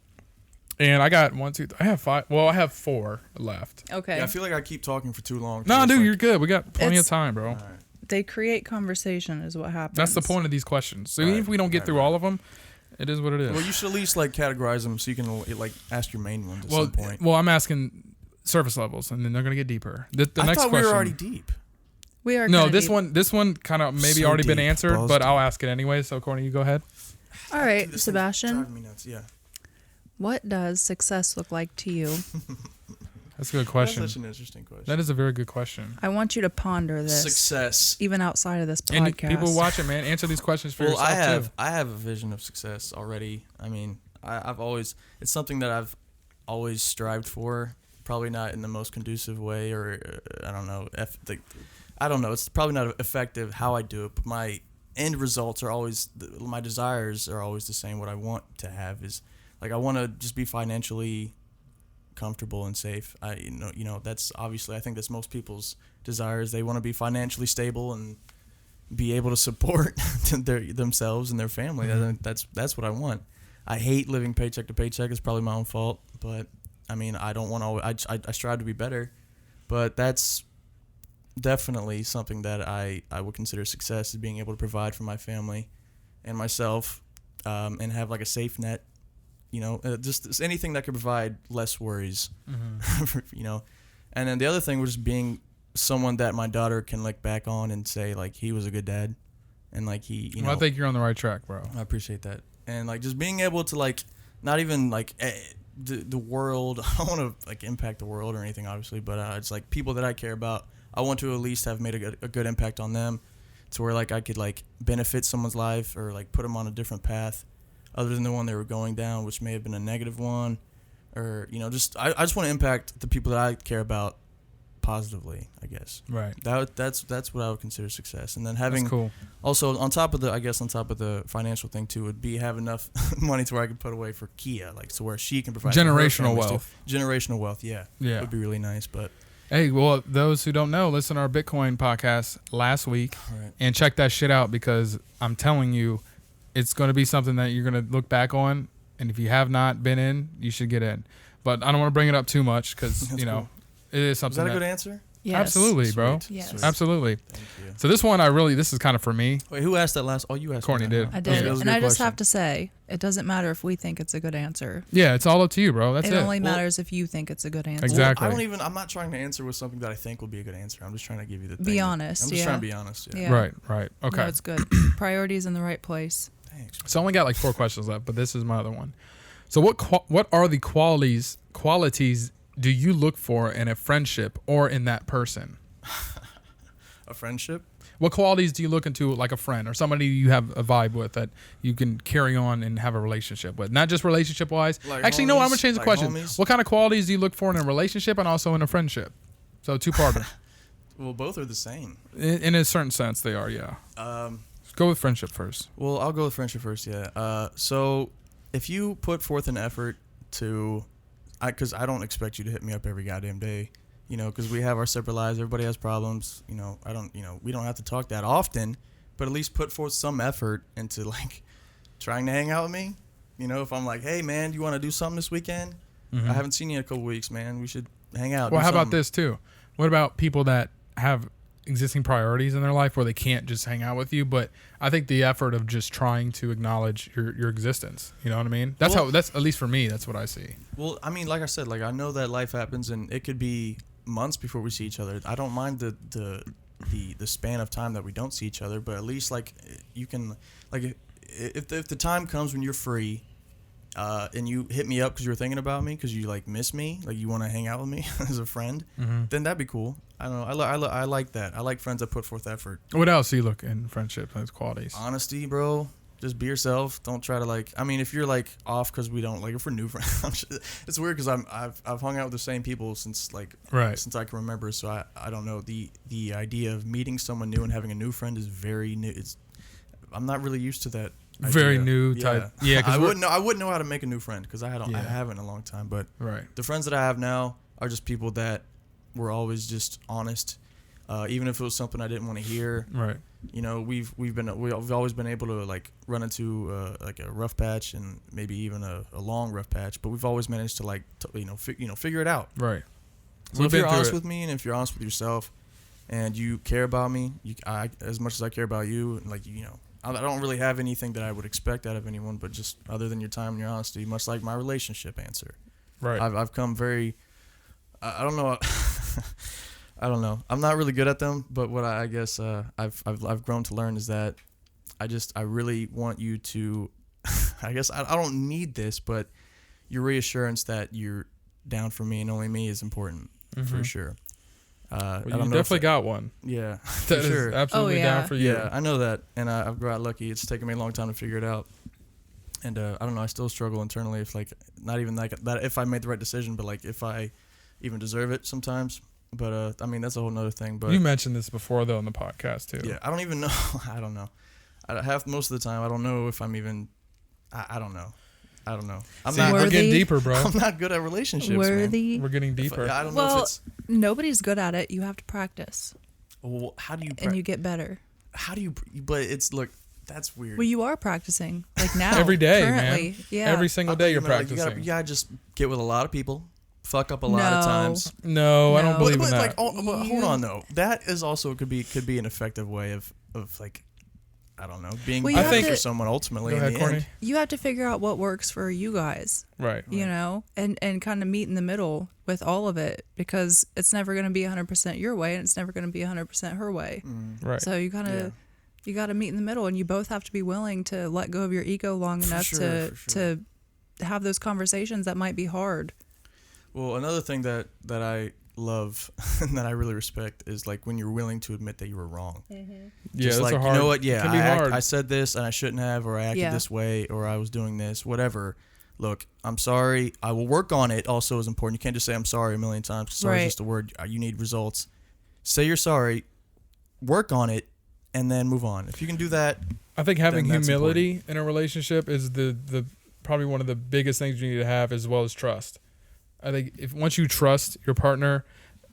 And I got 1, 2, 3. I have 5. Well, I have 4 left. Okay. Yeah, I feel like I keep talking for too long. No, dude, you're good. We got plenty of time, bro. Right. They create conversation is what happens. That's the point of these questions. So even if we don't get through all of them, It is what it is. Well, you should at least like categorize them so you can like ask your main ones at some point. Well, I'm asking surface levels, and then they're gonna get deeper. The I next thought question. we were already deep. We are. No, kinda this deep. this one kind of maybe So already been deep. answered, Balls but deep. I'll ask it anyway. So, Courtney, you go ahead. All right, Dude, this thing's Sebastian. driving me nuts. Yeah. What does success look like to you? That's a good question. That's such an interesting question. That is a very good question. I want you to ponder this. Success. Even outside of this And podcast. people watching, man, answer these questions for Well, yourself too. I have a vision of success already. I mean, I've always, it's something that I've always strived for. Probably not in the most conducive way, or I don't know. I don't know. It's probably not effective how I do it, but my end results are always, my desires are always the same. What I want to have is, like, I want to just be financially comfortable and safe. You know, that's obviously, I think that's most people's desires. They want to be financially stable and be able to support themselves and their family. Mm-hmm. That's what I want. I hate living paycheck to paycheck. It's probably my own fault, but I mean, I don't want to. I strive to be better, but that's definitely something that I would consider success, is being able to provide for my family and myself, and have like a safe net. You know, just anything that could provide less worries. You know, and then the other thing was just being someone that my daughter can look back on and say like he was a good dad, and like he. You know, I think you're on the right track, bro. I appreciate that, and like just being able to like not even like. The world, I don't want to like impact the world or anything, obviously, but it's like people that I care about. I want to at least have made a good impact on them, to where like I could like benefit someone's life or like put them on a different path other than the one they were going down, which may have been a negative one, or you know, just I just want to impact the people that I care about positively, I guess. Right. That's what I would consider success. And then having That's cool. also on top of the financial thing too, would be have enough money to where I can put away for Kia, like so where she can provide for her Generational families, wealth. too. Generational wealth, yeah. Yeah. Would be really nice, but Hey, well, those who don't know, listen to our Bitcoin podcast last week right. and check that shit out, because I'm telling you, it's going to be something that you're going to look back on. And if you have not been in, you should get in. But I don't want to bring it up too much because, you know, cool. it is Is something that a good answer? Yes. Absolutely, bro. Sweet. Yes. Sweet. Absolutely. Thank you. So this one, this is kind of for me. Wait, who asked that last? Oh, you asked. Courtney me that, did. huh? I That was did. a And good I just question. have to say, it doesn't matter if we think it's a good answer. Yeah, it's all up to you, bro. That's It it. only Well- matters if you think it's a good answer. Exactly. I'm not trying to answer with something that I think will be a good answer. I'm just trying to give you the Be thing. honest, I'm just yeah. trying to be honest. Yeah. Yeah. Right. Okay. No, it's good. Priorities in the right place. Thanks. So I only got like 4 questions left, but this is my other one. So what are the qualities do you look for in a friendship or in that person? A friendship? What qualities do you look into like a friend or somebody you have a vibe with that you can carry on and have a relationship with? Not just relationship wise. Like Actually, no, I'm gonna homies? change the Like question. homies? What kind of qualities do you look for in a relationship and also in a friendship? So 2-parter. Well, both are the same. in a certain sense, they are. Yeah. Let's go with friendship first. Well, I'll go with friendship first, yeah. So if you put forth an effort to, because I don't expect you to hit me up every goddamn day, you know, because we have our separate lives. Everybody has problems. You know, we don't have to talk that often, but at least put forth some effort into like trying to hang out with me. You know, if I'm like, hey man, you want to do something this weekend? Mhm. I haven't seen you in a couple weeks, man. We should hang out. Well, do how about something." this too? What about people that have existing priorities in their life where they can't just hang out with you? But I think the effort of just trying to acknowledge your existence. You know what I mean? That's Well- that's at least for me. That's what I see. Well, I mean, like I said, like I know that life happens, and it could be months before we see each other. I don't mind the span of time that we don't see each other, but at least like you can, like if the time comes when you're free, and you hit me up because you're thinking about me, because you like miss me, like you want to hang out with me as a friend, then that'd be cool. I don't know. I like that. I like friends that put forth effort. What else do you look in friendship as qualities? Honesty, bro. Just be yourself. Don't try to like. I mean, if you're like off because we don't like, if we're new friends, it's weird because I've hung out with the same people since like Right. since I can remember. So I don't know, the idea of meeting someone new and having a new friend is very new. I'm not really used to that. Very idea. new type. Yeah, I wouldn't know how to make a new friend because I Yeah. haven't in a long time. But Right. the friends that I have now are just people that were always just honest. Even if it was something I didn't want to hear. Right. You know, we've always been able to like run into like a rough patch and maybe even a long rough patch, but we've always managed to like figure it out. Right. So We've if been you're through honest it. with me and if you're honest with yourself, and you care about me, as much as I care about you, and like I don't really have anything that I would expect out of anyone, but just other than your time and your honesty, much like my relationship answer. Right. I've come very, I don't know. I don't know. I'm not really good at them, but what I guess I've grown to learn is that I really want you to, I guess I don't need this, but your reassurance that you're down for me and only me is important for sure. Well, you definitely got one. Yeah, That is sure. absolutely down for you. Yeah, I know that, and I've got lucky. It's taken me a long time to figure it out, and I don't know. I still struggle internally if like not even like that if I made the right decision, but like if I even deserve it sometimes. But I mean that's a whole nother thing. But you mentioned this before though in the podcast too. Yeah, I don't even know. I don't know. Most of the time I don't know if I'm even. I don't know. See, we're getting deeper, bro. I'm not good at relationships. Worthy. Man. We're getting deeper. I don't know if it's. Nobody's good at it. You have to practice. Well, how do you? And you get better. How do you? But it's look. That's weird. Well, you are practicing like now. Every day, currently. man. Yeah. Every single day you're practicing. Like you gotta just get with a lot of people. Fuck up a lot of times. No, I don't believe in that. Like, but hold on though. That is also could be an effective way of like. I don't know, being good for someone ultimately. Go ahead, in the Courtney. end. You have to figure out what works for you guys. Right. You know, and kind of meet in the middle with all of it because it's never going to be 100% your way and it's never going to be 100% her way. Right. So you kind of you got to meet in the middle and you both have to be willing to let go of your ego long enough to have those conversations that might be hard. Well, another thing that I love and that I really respect is like when you're willing to admit that you were wrong. Yeah, just that's like, hard. you know what? Yeah, I I said this and I shouldn't have, or I acted this way, or I was doing this, whatever. Look, I'm sorry. I will work on it. Also is important. You can't just say I'm sorry a million times because sorry is just a word. You need results. Say you're sorry, work on it, and then move on. If you can do that, I think having humility in a relationship is the probably one of the biggest things you need to have, as well as trust. I think once you trust your partner,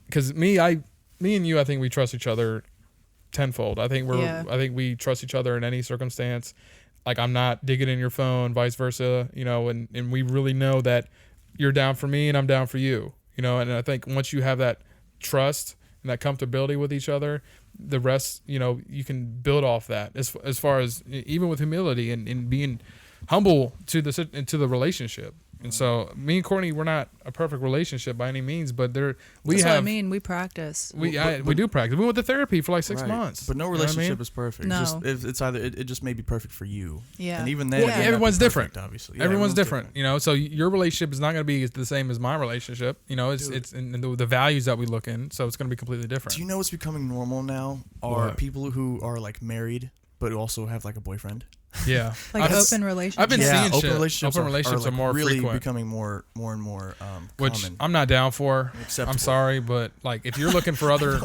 because me and you, I think we trust each other tenfold. I think we trust each other in any circumstance. Like I'm not digging in your phone, vice versa, you know, and we really know that you're down for me and I'm down for you, you know, and I think once you have that trust and that comfortability with each other, the rest, you know, you can build off that as far as even with humility and being humble to the relationship. And so me and Courtney, we're not a perfect relationship by any means, but that's what I mean. We practice. We do practice. We went to therapy for like 6 months. But no relationship is perfect. No. It's either it just may be perfect for you. Yeah. And even then, everyone's different. Obviously, yeah, everyone's different. You know, so your relationship is not going to be the same as my relationship. You know, it's in the values that we look in, so it's going to be completely different. Do you know what's becoming normal now? Are people who are like married but also have like a boyfriend. Yeah, like open relationships. I've been seeing open relationships. Open relationships are more really frequent, becoming more and more which common. I'm not down for. Acceptable. I'm sorry, but like if you're looking for other,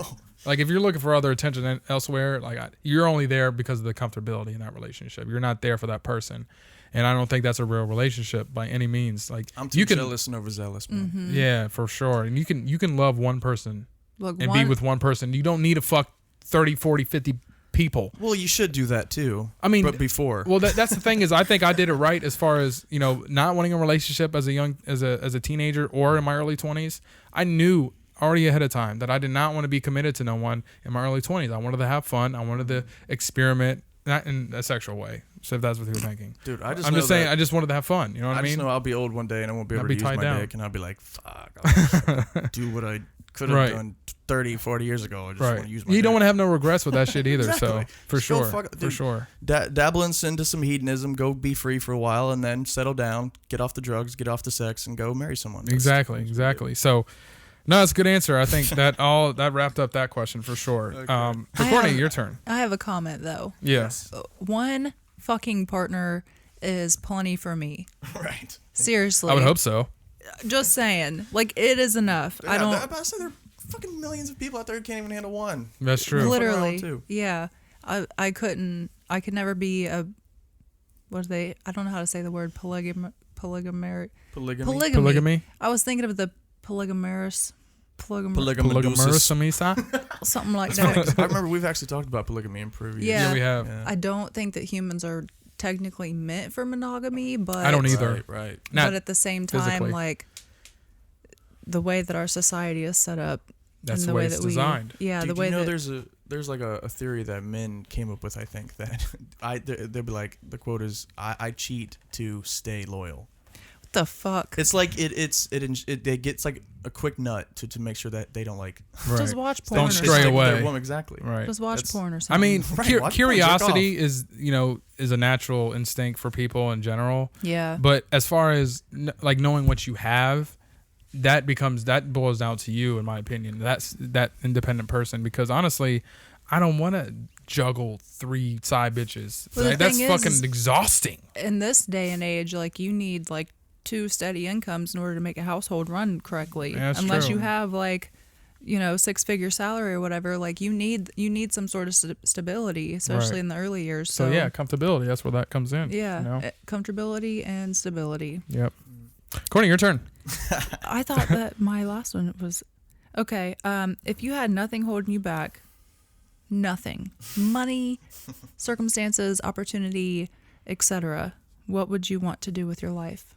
like if you're looking for other attention elsewhere, like you're only there because of the comfortability in that relationship. You're not there for that person, and I don't think that's a real relationship by any means. Like I'm too jealous and overzealous, man. Mm-hmm. Yeah, for sure. And you can love one person and be with one person. You don't need to fuck 30, 40, 50 people. Well, you should do that too. I mean, but before. Well, that's the thing is, I think I did it right as far as, you know, not wanting a relationship as a teenager or in my early 20s. I knew already ahead of time that I did not want to be committed to no one in my early 20s. I wanted to have fun. I wanted to experiment, not in a sexual way. So if that's what you were thinking, dude, I'm just saying, I just wanted to have fun. You know what I mean? I just know I'll be old one day and I won't be able to use my dick, and I'll be like, fuck, I'll do what I could have done 30, 40 years ago. I just want to use my dick. You don't want to have no regrets with that shit either. Exactly. So for just sure. Dabble into some hedonism, go be free for a while, and then settle down, get off the drugs, get off the sex, and go marry someone. Exactly. So, no, that's a good answer. I think that wrapped up that question for sure. Okay. Courtney, your turn. I have a comment though. Yes. One fucking partner is plenty for me. Right. Seriously. I would hope so. Just saying. Like, it is enough. Yeah, I don't. I say there are fucking millions of people out there who can't even handle one. That's true. Literally. Yeah. I could never be a. I don't know how to say the word polygamy. I was thinking of the polygamous. Something like that. I remember we've actually talked about polygamy in previous. Yeah, we have. Yeah. I don't think that humans are technically meant for monogamy, but I don't either. Right. But at the same time, physically. like the way that our society is set up, that's and the way it's designed. Yeah, Dude, the way you know that there's there's like a theory that men came up with. I think that they'll be like, the quote is, I cheat to stay loyal. What the fuck? It's like it gets like a quick nut to make sure that they don't like Just watch porn. Don't or stray something. away. Woman, exactly. Right. Just watch porn or something. I mean, Right, watch porn, curiosity jerk off. is a natural instinct for people in general. yeah. But as far as like knowing what you have, that boils down to you, in my opinion. That's that independent person, because honestly, I don't want to juggle 3 side bitches. Well, the Like, that's thing fucking is, exhausting. In this day and age, like you need like 2 steady incomes in order to make a household run correctly. Yeah, that's Unless true. you have like, 6-figure salary or whatever, like you need some sort of stability, especially Right. in the early years. So yeah, comfortability. That's where that comes in. Yeah, You know? comfortability and stability. Yep. Courtney, your turn. I thought that my last one was okay. If you had nothing holding you back, nothing, money, circumstances, opportunity, etc., what would you want to do with your life?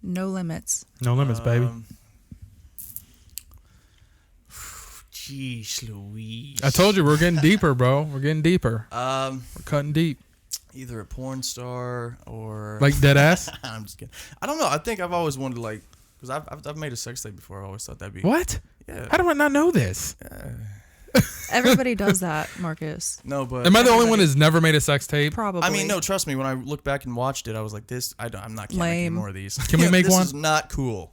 No limits. No limits, baby. Jeez Louise. I told you we're getting deeper, bro. We're getting deeper. We're cutting deep. Either a porn star or Like dead ass. I'm just kidding. I don't know. I think I've always wanted to, like, because I've made a sex tape before. I always thought that'd be What? Yeah. How do I not know this? Everybody does that, Marcus. No, but Am I the only one who's never made a sex tape? Probably. I mean, no. Trust me. When I look back and watched it, I was like, I'm not making Lame. more of these. Can we make this one? This is not cool.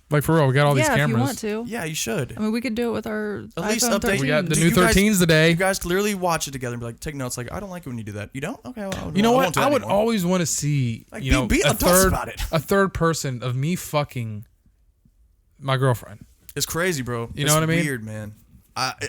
Like for real, we got all these yeah, if cameras. you want to. Yeah, you should. I mean, we could do it with our At least iPhone update- 13. We got the Do new you guys- 13s today. You guys clearly watch it together and be like, take notes. Like, I don't like it when you do that. You don't? Okay. Well, You know I what? won't do I that would anymore. always want to see, Like, you know, be a adults third, about it. a third person of me fucking my girlfriend. It's crazy, bro. You It's know what I mean? Weird, man.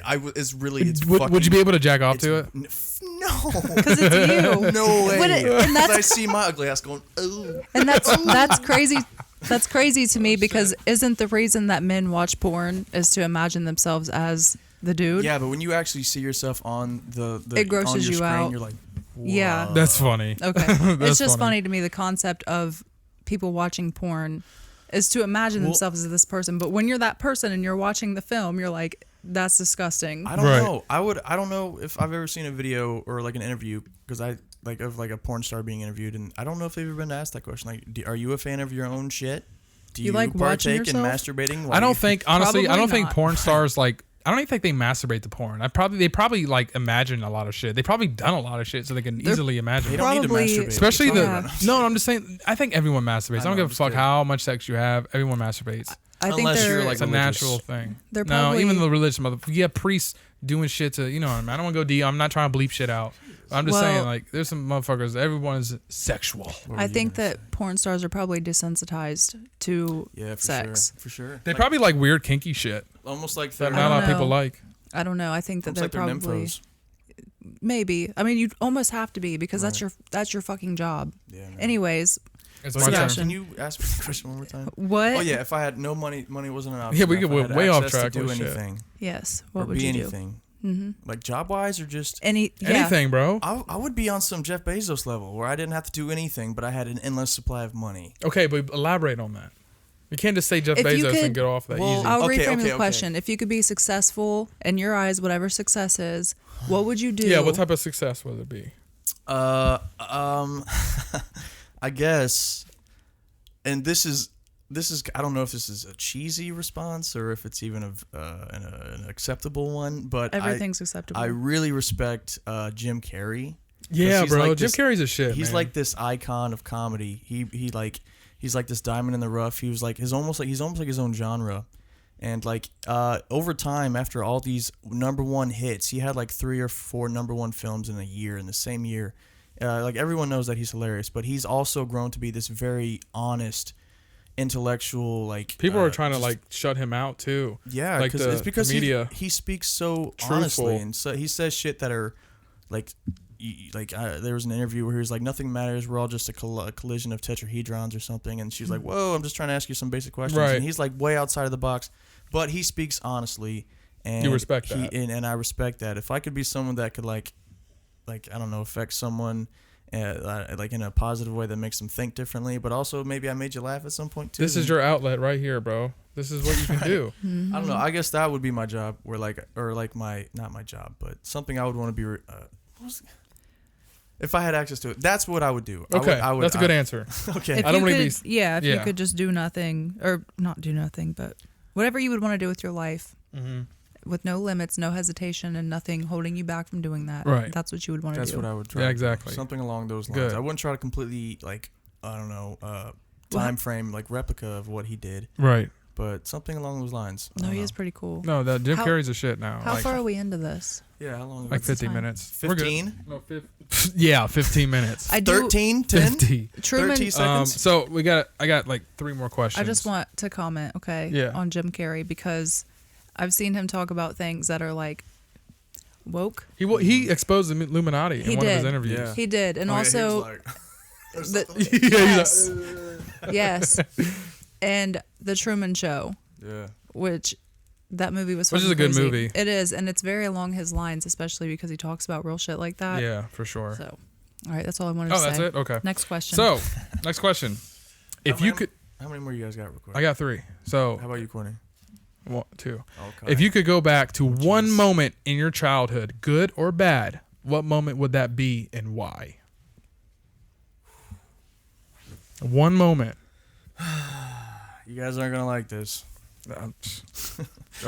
It's really. It's Would you be able to jack off it's, to it? No. Because it's you. No way. But and 'Cause that's I see my ugly ass going, oh. and that's crazy. That's crazy to me because isn't the reason that men watch porn is to imagine themselves as the dude? Yeah, but when you actually see yourself on the It grosses on your you screen, out. you're like, Yeah. whoa. That's funny. Okay. That's It's just funny. funny to me the concept of people watching porn is to imagine Well- themselves as this person. But when you're that person and you're watching the film, you're like, that's disgusting. I don't Right. know. I don't know if I've ever seen a video or like an interview because of like a porn star being interviewed, and I don't know if they've ever been asked that question. Like, are you a fan of your own shit? Do You like watching partake in yourself? masturbating? I don't think, honestly, I Probably don't think not. porn stars like. I don't even think they masturbate to porn. They probably like imagine a lot of shit. They probably done a lot of shit so they can easily imagine. They it. don't need to Probably- masturbate. Especially Yeah. no, I'm just saying. I think everyone masturbates. I don't know, give a I'm just fuck kidding. how much sex you have. Everyone masturbates. I think Unless they're you're like It's a religious. natural thing. They're No, probably- even the religious mother. Yeah, priests doing shit to, you know what I mean? I don't want to go deep. I'm not trying to bleep shit out. I'm just Well- saying, like, there's some motherfuckers. Everyone's sexual. I think that porn stars are probably desensitized to Yeah, for sex. sure. For sure. They probably like weird kinky shit Almost like that they're not a lot of know. people like. I don't know. I think that almost they're like they're probably nymphos. maybe. I mean, you almost have to be because that's your fucking job. Yeah. man. Anyways, It's But my yeah, turn. Sebastian. can you ask me the question one more time? what? Oh yeah, if I had no money wasn't an option. Yeah, we if get I had way off access track to do with shit. anything Yes. or What would be you do? anything, Mm-hmm. like job wise or just. Yeah. Anything, bro. I would be on some Jeff Bezos level where I didn't have to do anything, but I had an endless supply of money. Okay, but elaborate on that. You can't just say Jeff If you Bezos could- and get off that Well, easy. I'll Okay, reframe okay. the question. If you could be successful in your eyes, whatever success is, what would you do? Yeah, what type of success would it be? I guess, and this is I don't know if this is a cheesy response or if it's even an acceptable one, but Everything's acceptable. I really respect Jim Carrey. Yeah, he's bro. like Jim this- Carrey's a shit. He's man. like this icon of comedy. He's like this diamond in the rough. He's almost like his own genre. And like over time, after all these #1 hits, he had like 3 or 4 #1 films in a year, in the same year. Like everyone knows that he's hilarious, but he's also grown to be this very honest, intellectual. Like people are trying to just- like shut him out too. yeah, like it's because the media. he speaks so Truthful. honestly, and so he says shit that are like. There was an interview where he was like, nothing matters, we're all just a collision of tetrahedrons or something, and she's like, whoa, I'm just trying to ask you some basic questions, Right. and he's like way outside of the box, but he speaks honestly, and You respect that. and I respect that. If I could be someone that could like I don't know, affect someone like in a positive way that makes them think differently, but also maybe I made you laugh at some point too. This is your outlet right here, bro. This is what you can do. Mm-hmm. I don't know. I guess that would be my job, not my job, but something I would want to be. If I had access to it, that's what I would do. Okay, that's a good answer. Okay. I don't want to be. Yeah, if you could just do nothing, or not do nothing, but whatever you would want to do with your life, with no limits, no hesitation, and nothing holding you back from doing that. Right. That's what you would want to do. That's what I would try. Yeah, exactly. Something along those lines. Good. I wouldn't try to completely time frame replica of what he did. Right. But something along those lines. No, he is pretty cool. No, that Jim Carrey's a shit now. How far are we into this? Yeah, how long? Like 15 time? minutes. 15? No, 15 minutes. I do. 13? 10? 50. Truman. 30 seconds? So I got like 3 more questions. I just want to comment, on Jim Carrey, because I've seen him talk about things that are like woke. He exposed the Illuminati in one of his interviews. Yeah. He did, and also Yes. yes, and the Truman Show. Yeah. Which that movie was. Which is a good crazy. movie. It is, and it's very along his lines, especially because he talks about real shit like that. Yeah, for sure. So, all right, that's all I wanted to say. Oh, that's it? Okay. Next question. So, next question. If you could... How many more you guys got recorded? I got 3. So... How about you, Courtney? 2. Okay. If you could go back to one moment in your childhood, good or bad, what moment would that be and why? One moment. You guys aren't going to like this.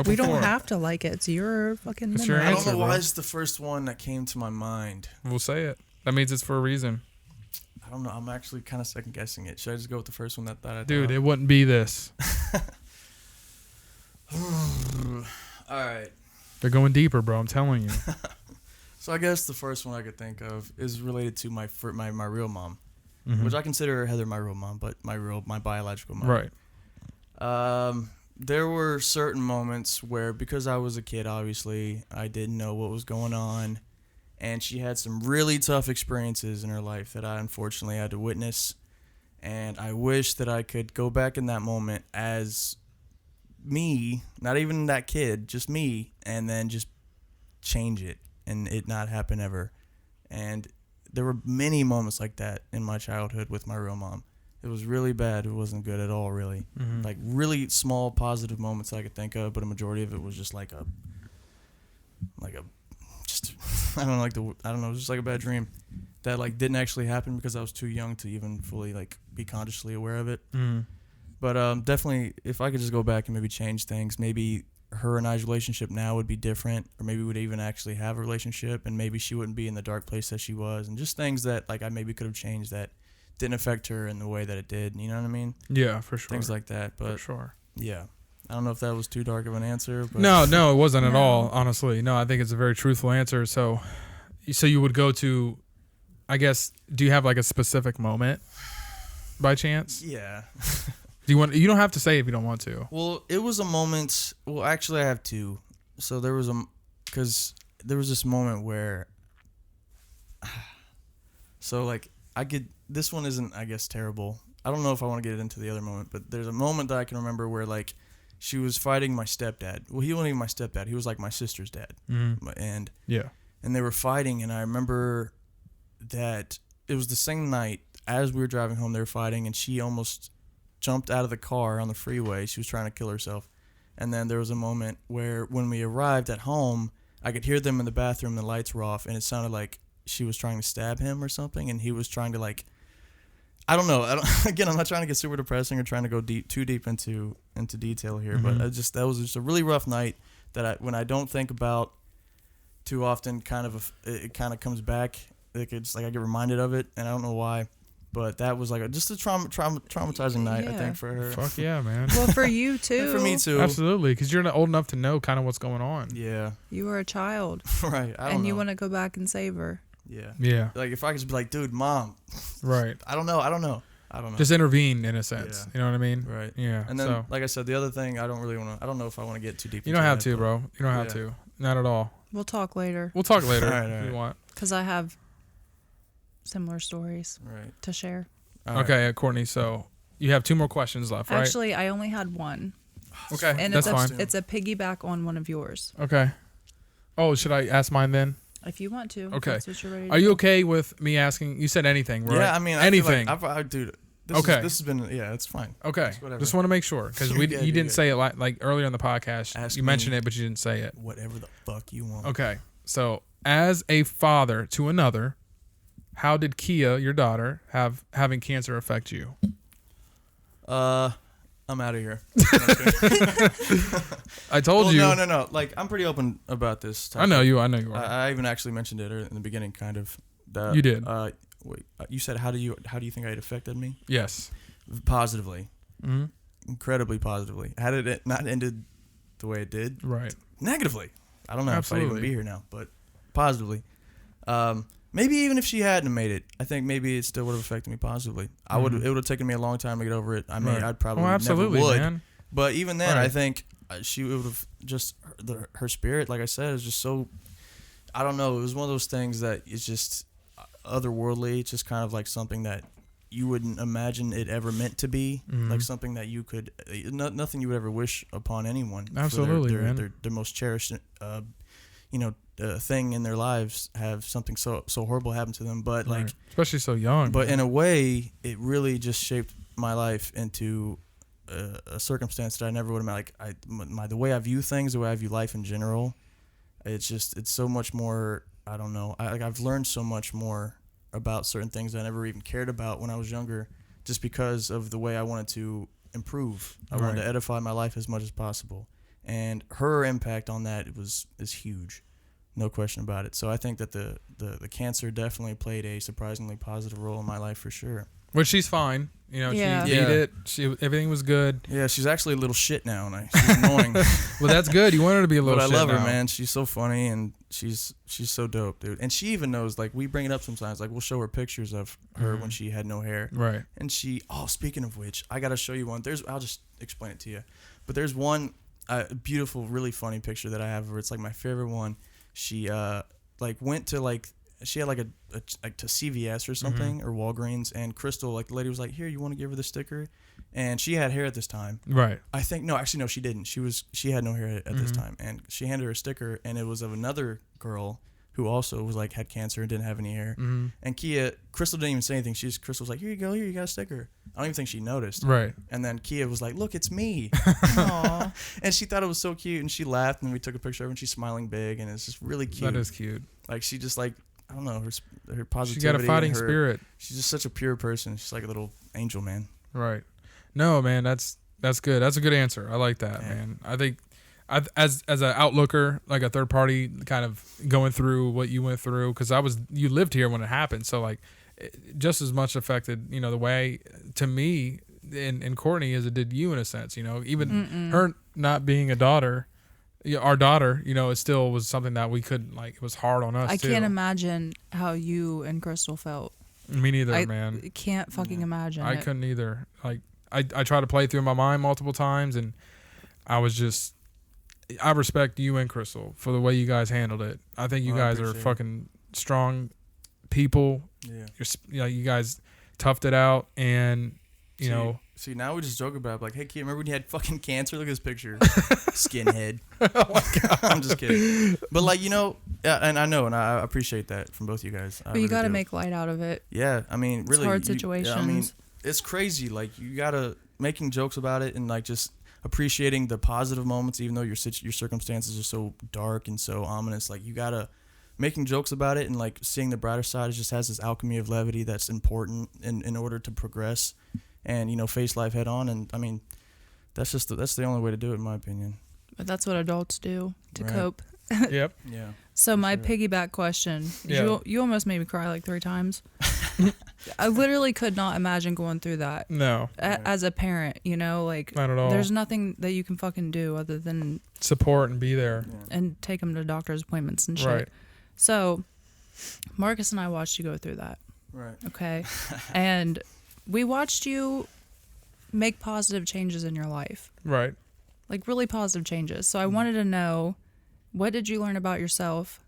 we don't have to like it. It's your fucking It's memory. your I answer, don't know why bro. it's the first one that came to my mind. We'll say it. That means it's for a reason. I don't know. I'm actually kind of second guessing it. Should I just go with the first one that I Dude, thought? it wouldn't be this. All right. They're going deeper, bro. I'm telling you. So I guess the first one I could think of is related to my real mom, Mhm. which I consider Heather my real mom, but my biological mom. Right. There were certain moments where, because I was a kid, obviously, I didn't know what was going on, and she had some really tough experiences in her life that I unfortunately had to witness, and I wish that I could go back in that moment as me, not even that kid, just me, and then just change it and it not happen ever. And there were many moments like that in my childhood with my real mom. It was really bad. It wasn't good at all, really. Mhm. Like really small positive moments I could think of, but a majority of it was just like a just I don't know, it was just like a bad dream that like didn't actually happen because I was too young to even fully like be consciously aware of it. Mm. But definitely, if I could just go back and maybe change things, maybe her and I's relationship now would be different, or maybe we would even actually have a relationship, and maybe she wouldn't be in the dark place that she was, and just things that like I maybe could have changed that didn't affect her in the way that it did. You know what I mean? Yeah, for sure. Things like that. But for sure. yeah, I don't know if that was too dark of an answer. But No, it wasn't at No. all, honestly. No, I think it's a very truthful answer. So you would go to, I guess, do you have like a specific moment by chance? Yeah. You don't have to say if you don't want to. Well, it was a moment. Well, actually, I have two. So there was this moment where. So like this one isn't, I guess, terrible. I don't know if I want to get into the other moment, but there's a moment that I can remember where like she was fighting my stepdad. Well, he wasn't even my stepdad. He was like my sister's dad. Mm-hmm. And they were fighting, and I remember that it was the same night as we were driving home. They were fighting, and she almost jumped out of the car on the freeway. She was trying to kill herself. And then there was a moment where when we arrived at home, I could hear them in the bathroom, the lights were off, and it sounded like she was trying to stab him or something, and he was trying to like, I don't know. Again, I'm not trying to get super depressing or trying to go too deep into detail here, Mm-hmm. but that was just a really rough night that when I don't think about too often, it kind of comes back. Like it's like I get reminded of it, and I don't know why. But that was like just a traumatizing night, I think, for her. Fuck yeah, man. Well, for you too. And for me too. Absolutely, because you're not old enough to know kind of what's going on. Yeah. You were a child, Right. I don't and you know. want to go back and save her. Yeah. Yeah. Like if I could just be like, dude, mom. Right. I don't know. Just intervene in a sense. Yeah. You know what I mean? Right. Yeah. And then, so like I said, the other thing, I don't know if I want to get too deep. you don't into have that, to, but- bro. You don't have Yeah. to. Not at all. We'll talk later, We'll talk later All right, if you want. because I have similar stories Right. to share. All right. Okay, Courtney. So you have 2 more questions left, right? Actually, I only had one, Okay, and that's it's fine. a piggyback on one of yours. Okay. Oh, should I ask mine then? If you want to. Okay. That's what you're ready to Are you do. okay with me asking? You said anything, right? Yeah, I mean, anything. I feel like dude, this has been, it's fine. Okay. It's whatever. Just want to make sure because you didn't say it like earlier in the podcast. You mentioned it, but you didn't say it. Whatever the fuck you want. Okay. So, as a father to another, how did Kia, your daughter, having cancer affect you? I'm out of here. I told you. No. Like, I'm pretty open about this. I know you are. I even actually mentioned it in the beginning, kind of. You did. Wait, you said how do you think it affected me? Yes. Positively. Mm-hmm. Incredibly positively. Had it not ended the way it did, right? Negatively. I don't know Absolutely. if I'd even be here now, but positively. Maybe even if she hadn't made it, I think maybe it still would have affected me positively. Mm-hmm. It would have taken me a long time to get over it. I mean, Right. I'd probably absolutely, never would. man. But even then, Right. I think she would have just her spirit, like I said, is just so. I don't know. It was one of those things that is just otherworldly. It's just kind of like something that you wouldn't imagine it ever meant to be. Mhm. Like something that you could, nothing you would ever wish upon anyone. for Absolutely, their, man. Their most cherished, thing in their lives have something so horrible happen to them. But like, Right. Especially so young. but man. in a way, it really just shaped my life into a circumstance that I never would have. Like the way I view things, the way I view life in general, it's so much more. I don't know. I've learned so much more about certain things that I never even cared about when I was younger, just because of the way I wanted to improve. I wanted to edify my life as much as possible, and her impact on that is huge. No question about it. So I think that the cancer definitely played a surprisingly positive role in my life for sure. Which she's fine. Yeah. She beat it. Everything was good. Yeah, she's actually a little shit now, and she's annoying. Well, that's good. You want her to be a little But shit I love her, now. man. She's so funny, and she's so dope, dude. And she even knows, like, we bring it up sometimes. Like, we'll show her pictures of her when she had no hair. Right. And speaking of which, I got to show you one. I'll just explain it to you. But there's one beautiful, really funny picture that I have of her. It's like my favorite one. She went to she had to CVS or something or Walgreens, and Crystal, like, the lady was like, "Here, you want to give her the sticker?" And she had hair at this time. Right. I think no, she didn't. She had no hair at this time, and she handed her a sticker, and it was of another girl who also was had cancer and didn't have any hair. Mm-hmm. And Crystal didn't even say anything. Crystal was like, "Here you go. Here, you got a sticker." I don't even think she noticed. Right. And then Kia was like, "Look, it's me." Aww. And she thought it was so cute, and she laughed, and we took a picture of her, and she's smiling big, and it's just really cute. That is cute. Like, she just I don't know, her positivity. She got a fighting spirit. She's just such a pure person. She's like a little angel, man. Right. No, man, that's good. That's a good answer. I like that, man. I think as an outlooker, like a third party, kind of going through what you went through, because you lived here when it happened, so like just as much affected, the way to me and Courtney as it did you in a sense. Even her not being a daughter. Our daughter, it still was something that we couldn't, it was hard on us, I too. can't imagine how you and Crystal felt. Me neither, I man. Can't fucking imagine. I couldn't either. I tried to play through my mind multiple times, and I respect you and Crystal for the way you guys handled it. I think you guys are fucking strong people. Yeah. You guys toughed it out, and, See, now we just joke about it. Like, hey, kid, remember when you had fucking cancer? Look at this picture. Skinhead. Oh, my God. I'm just kidding. But, and I know, and I appreciate that from both you guys. But you got to make light out of it. Yeah, I mean, really. It's hard situations. It's crazy. Like, you got to making jokes about it and, just appreciating the positive moments, even though your circumstances are so dark and so ominous. Like, you got to making jokes about it and, seeing the brighter side. It just has this alchemy of levity that's important in order to progress. And face life head on, and I mean, that's the only way to do it, in my opinion. But that's what adults do to cope. Yep. Yeah. So my piggyback question: you almost made me cry 3 times. I literally could not imagine going through that. No. As a parent, not at all. There's nothing that you can fucking do other than support and be there and take them to doctor's appointments and shit. Right. So, Marcus and I watched you go through that. Right. Okay, and we watched you make positive changes in your life. Right. Really positive changes. So I wanted to know, what did you learn about yourself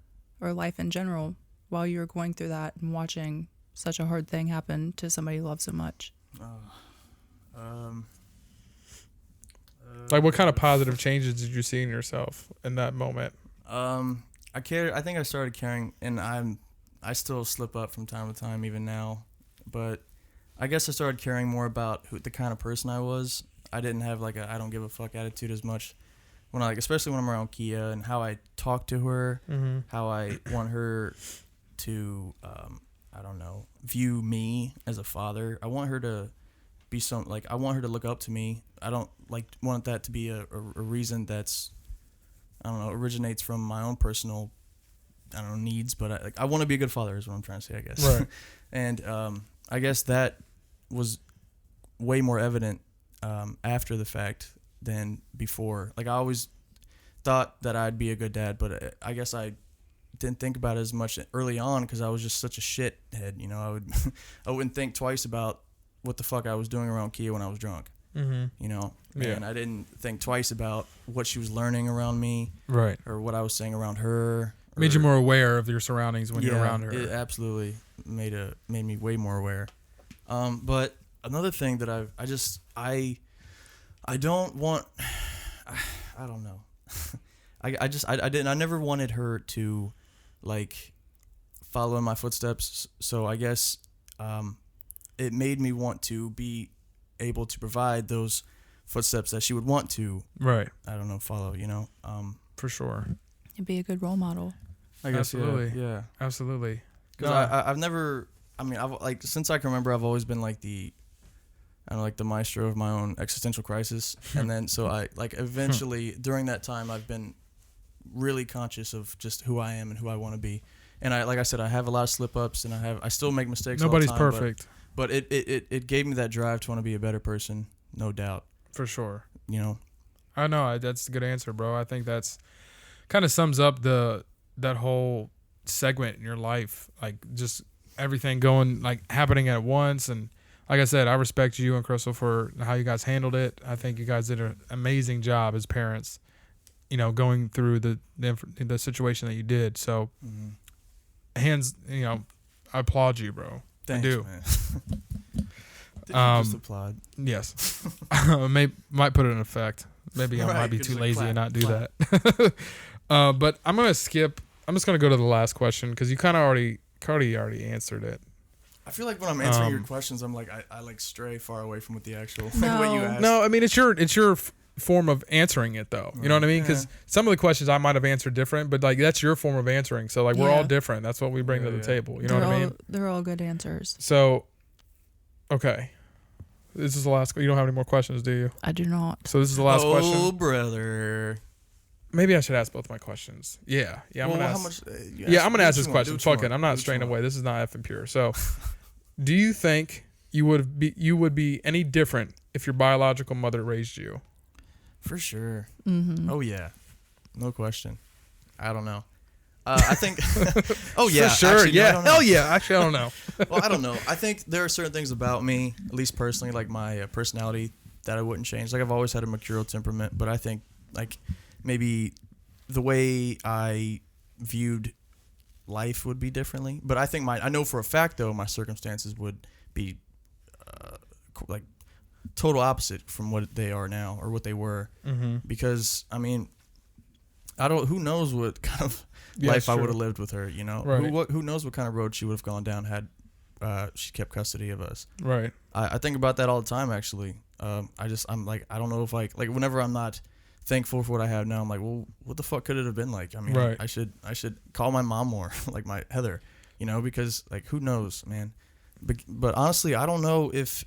or life in general while you were going through that and watching such a hard thing happen to somebody you love so much? What kind of positive changes did you see in yourself in that moment? I cared. I think I started caring, and I still slip up from time to time, even now. But I guess I started caring more about the kind of person I was. I didn't have like a I don't give a fuck attitude as much when especially when I'm around Kia and how I talk to her, how I want her to, I don't know, view me as a father. I want her to be I want her to look up to me. I don't want that to be a reason that's, I don't know, originates from my own personal, I don't know, needs, but I want to be a good father is what I'm trying to say, I guess. Right. And I guess that was way more evident after the fact than before. Like I always thought that I'd be a good dad, but I guess I didn't think about it as much early on because I was just such a shithead. You know, I wouldn't think twice about what the fuck I was doing around Kia when I was drunk. You know, and I didn't think twice about what she was learning around me, right, or what I was saying around her. Made you more aware of your surroundings when you're around her. It absolutely made me way more aware. But another thing that I don't want, I don't know. I never wanted her to like follow in my footsteps. So I guess it made me want to be able to provide those footsteps that she would want to. Right. I don't know, follow, you know? For sure. You'd be a good role model. I guess, absolutely. Yeah. Absolutely. Because I've never, I mean, I've since I can remember, I've always been like the maestro of my own existential crisis. And then, so I, eventually, during that time, I've been really conscious of just who I am and who I want to be. And like I said, I have a lot of slip-ups, and I still make mistakes Nobody's all the time. Perfect. But it gave me that drive to want to be a better person, no doubt. For sure. You know? I know, that's a good answer, bro. I think that's kind of sums up that whole segment in your life. Like, just everything happening at once. And like I said, I respect you and Crystal for how you guys handled it. I think you guys did an amazing job as parents, you know, going through the situation that you did. So, hands, you know, I applaud you, bro. Thanks, I do. Man. Didn't you just applaud? Yes. Might put it in effect. Maybe I might be too lazy and not do that. But I'm just going to go to the last question because you kind of already answered it. I feel like when I'm answering your questions, I'm like, I like stray far away from what the actual what you asked. No, I mean, it's your form of answering it though. You know what I mean? Because some of the questions I might have answered different, but like that's your form of answering. So like we're all different. That's what we bring to the table. You know what I mean? They're all good answers. So, okay. This is the last. You don't have any more questions, do you? I do not. So this is the last question. Oh, brother. Maybe I should ask both my questions. Yeah. I'm gonna ask. I'm gonna ask this question. Fuck it. I'm not straying away. This is not Effin Pure. So, do you think you would be any different if your biological mother raised you? For sure. Mm-hmm. Oh yeah, no question. I don't know. I think. Oh yeah, for sure. Actually, yeah, hell yeah. Actually, I don't know. Well, I don't know. I think there are certain things about me, at least personally, like my personality, that I wouldn't change. Like I've always had a mercurial temperament, but I think like maybe the way I viewed life would be differently. But I think I know for a fact though my circumstances would be like total opposite from what they are now or what they were. Mm-hmm. Because I mean, who knows what kind of life I would have lived with her, you know? Right. Who knows what kind of road she would have gone down had she kept custody of us. Right. I think about that all the time, actually. I'm like, I don't know if like whenever I'm not thankful for what I have now, I'm like, well, what the fuck could it have been like? I mean, right. I should call my mom more, like my Heather, you know, because like who knows, man. But honestly, I don't know if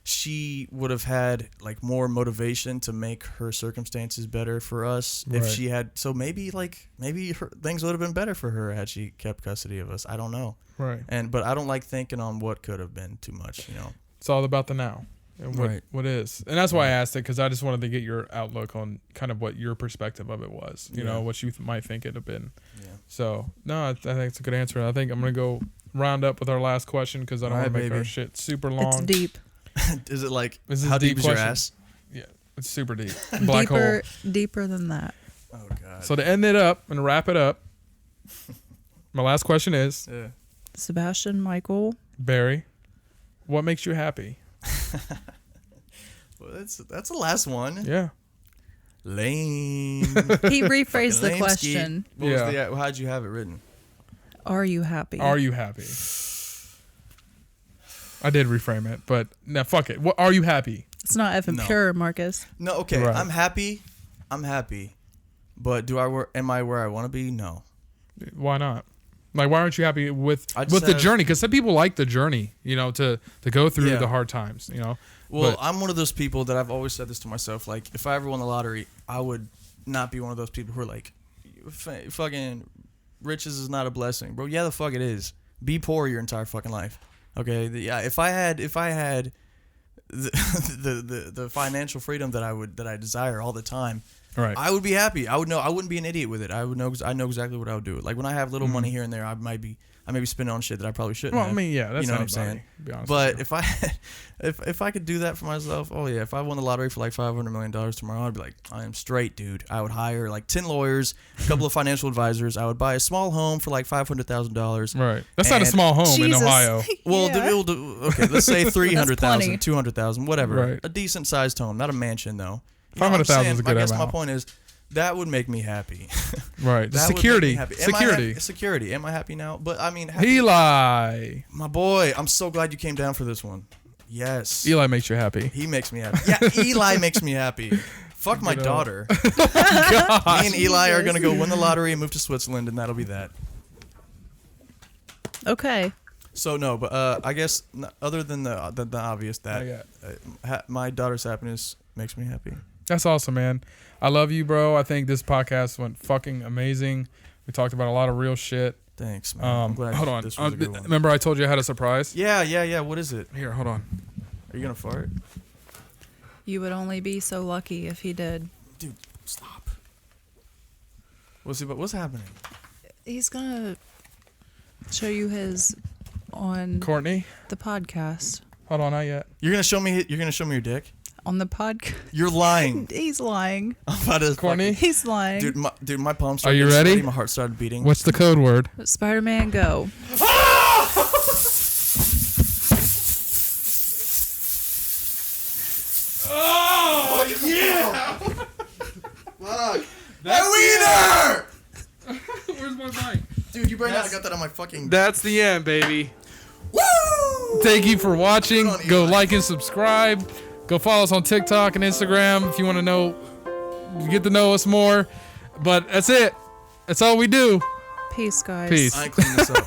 she would have had like more motivation to make her circumstances better for us if she had. So maybe things would have been better for her had she kept custody of us. I don't know. Right. But I don't like thinking on what could have been too much. You know. It's all about the now and what is, and that's why I asked it because I just wanted to get your outlook on kind of what your perspective of it was. You know, what you might think it'd have been. Yeah. So no, I think it's a good answer. I think I'm gonna go round up with our last question because I don't want to make our shit super long. It's deep. Is it like how deep is your ass? Yeah, it's super deep. Black hole. Deeper than that. Oh god. So to end it up and wrap it up, my last question is: Sebastian Michael Barry, what makes you happy? Well, that's the last one. Yeah. Lame. He rephrased the Lame question. What was how'd you have it written? Are you happy? Are you happy? I did reframe it, but now fuck it. What are you happy? It's not Effin Pure, Marcus. No, okay. Right. I'm happy. But am I where I want to be? No. Why not? Like, why aren't you happy with the journey? Because some people like the journey, to go through the hard times, Well, I'm one of those people that I've always said this to myself. Like, if I ever won the lottery, I would not be one of those people who are like, fucking riches is not a blessing, bro. Yeah, the fuck it is. Be poor your entire fucking life. Okay. If I had the financial freedom that I desire all the time, right, I would be happy. I wouldn't be an idiot with it. I know exactly what I would do. Like when I have little money here and there, I may be spending on shit that I probably shouldn't. Well, have. I mean, yeah, that's you know what I'm saying. But if I could do that for myself, oh yeah, if I won the lottery for like $500 million tomorrow, I'd be like, I am straight, dude. I would hire like 10 lawyers, a couple of financial advisors. I would buy a small home for like $500,000. Right, that's not a small home in Ohio. Well, okay, let's say 300,000, 200,000, whatever. Right. A decent sized home, not a mansion though. 500,000 is a good amount. I guess my point is, that would make me happy. Right. That Security. would make me happy. Security. Am I happy now? But I mean, Eli. My boy, I'm so glad you came down for this one. Yes. Eli makes you happy. He makes me happy. Yeah, Eli makes me happy. Fuck my daughter. God. Me and Eli are going to go win the lottery and move to Switzerland, and that'll be that. Okay. So, no, but I guess other than the obvious that my daughter's happiness makes me happy. That's awesome, man. I love you, bro. I think this podcast went fucking amazing. We talked about a lot of real shit. Thanks, man. I'm glad hold on. this was a good one. Remember I told you I had a surprise? Yeah. What is it? Here, hold on. Are you going to fart? You would only be so lucky if he did. Dude, stop. What's happening? He's going to show you his on Courtney? The podcast. Hold on, not yet. You're going to show me your dick? On the podcast. You're lying. He's lying. Courtney? He's lying. Dude, my palms started Are you ready? Sweaty, my heart started beating. What's the code word? Spider-Man, go. Oh, yeah! Fuck. That Weiner! Where's my mic? Dude, you better not have got that on my fucking... That's the end, baby. Woo! Thank you for watching. On, Go Eli. like and subscribe. Go follow us on TikTok and Instagram if you want to get to know us more. But that's it. That's all we do. Peace, guys. Peace. I ain't cleaning this up.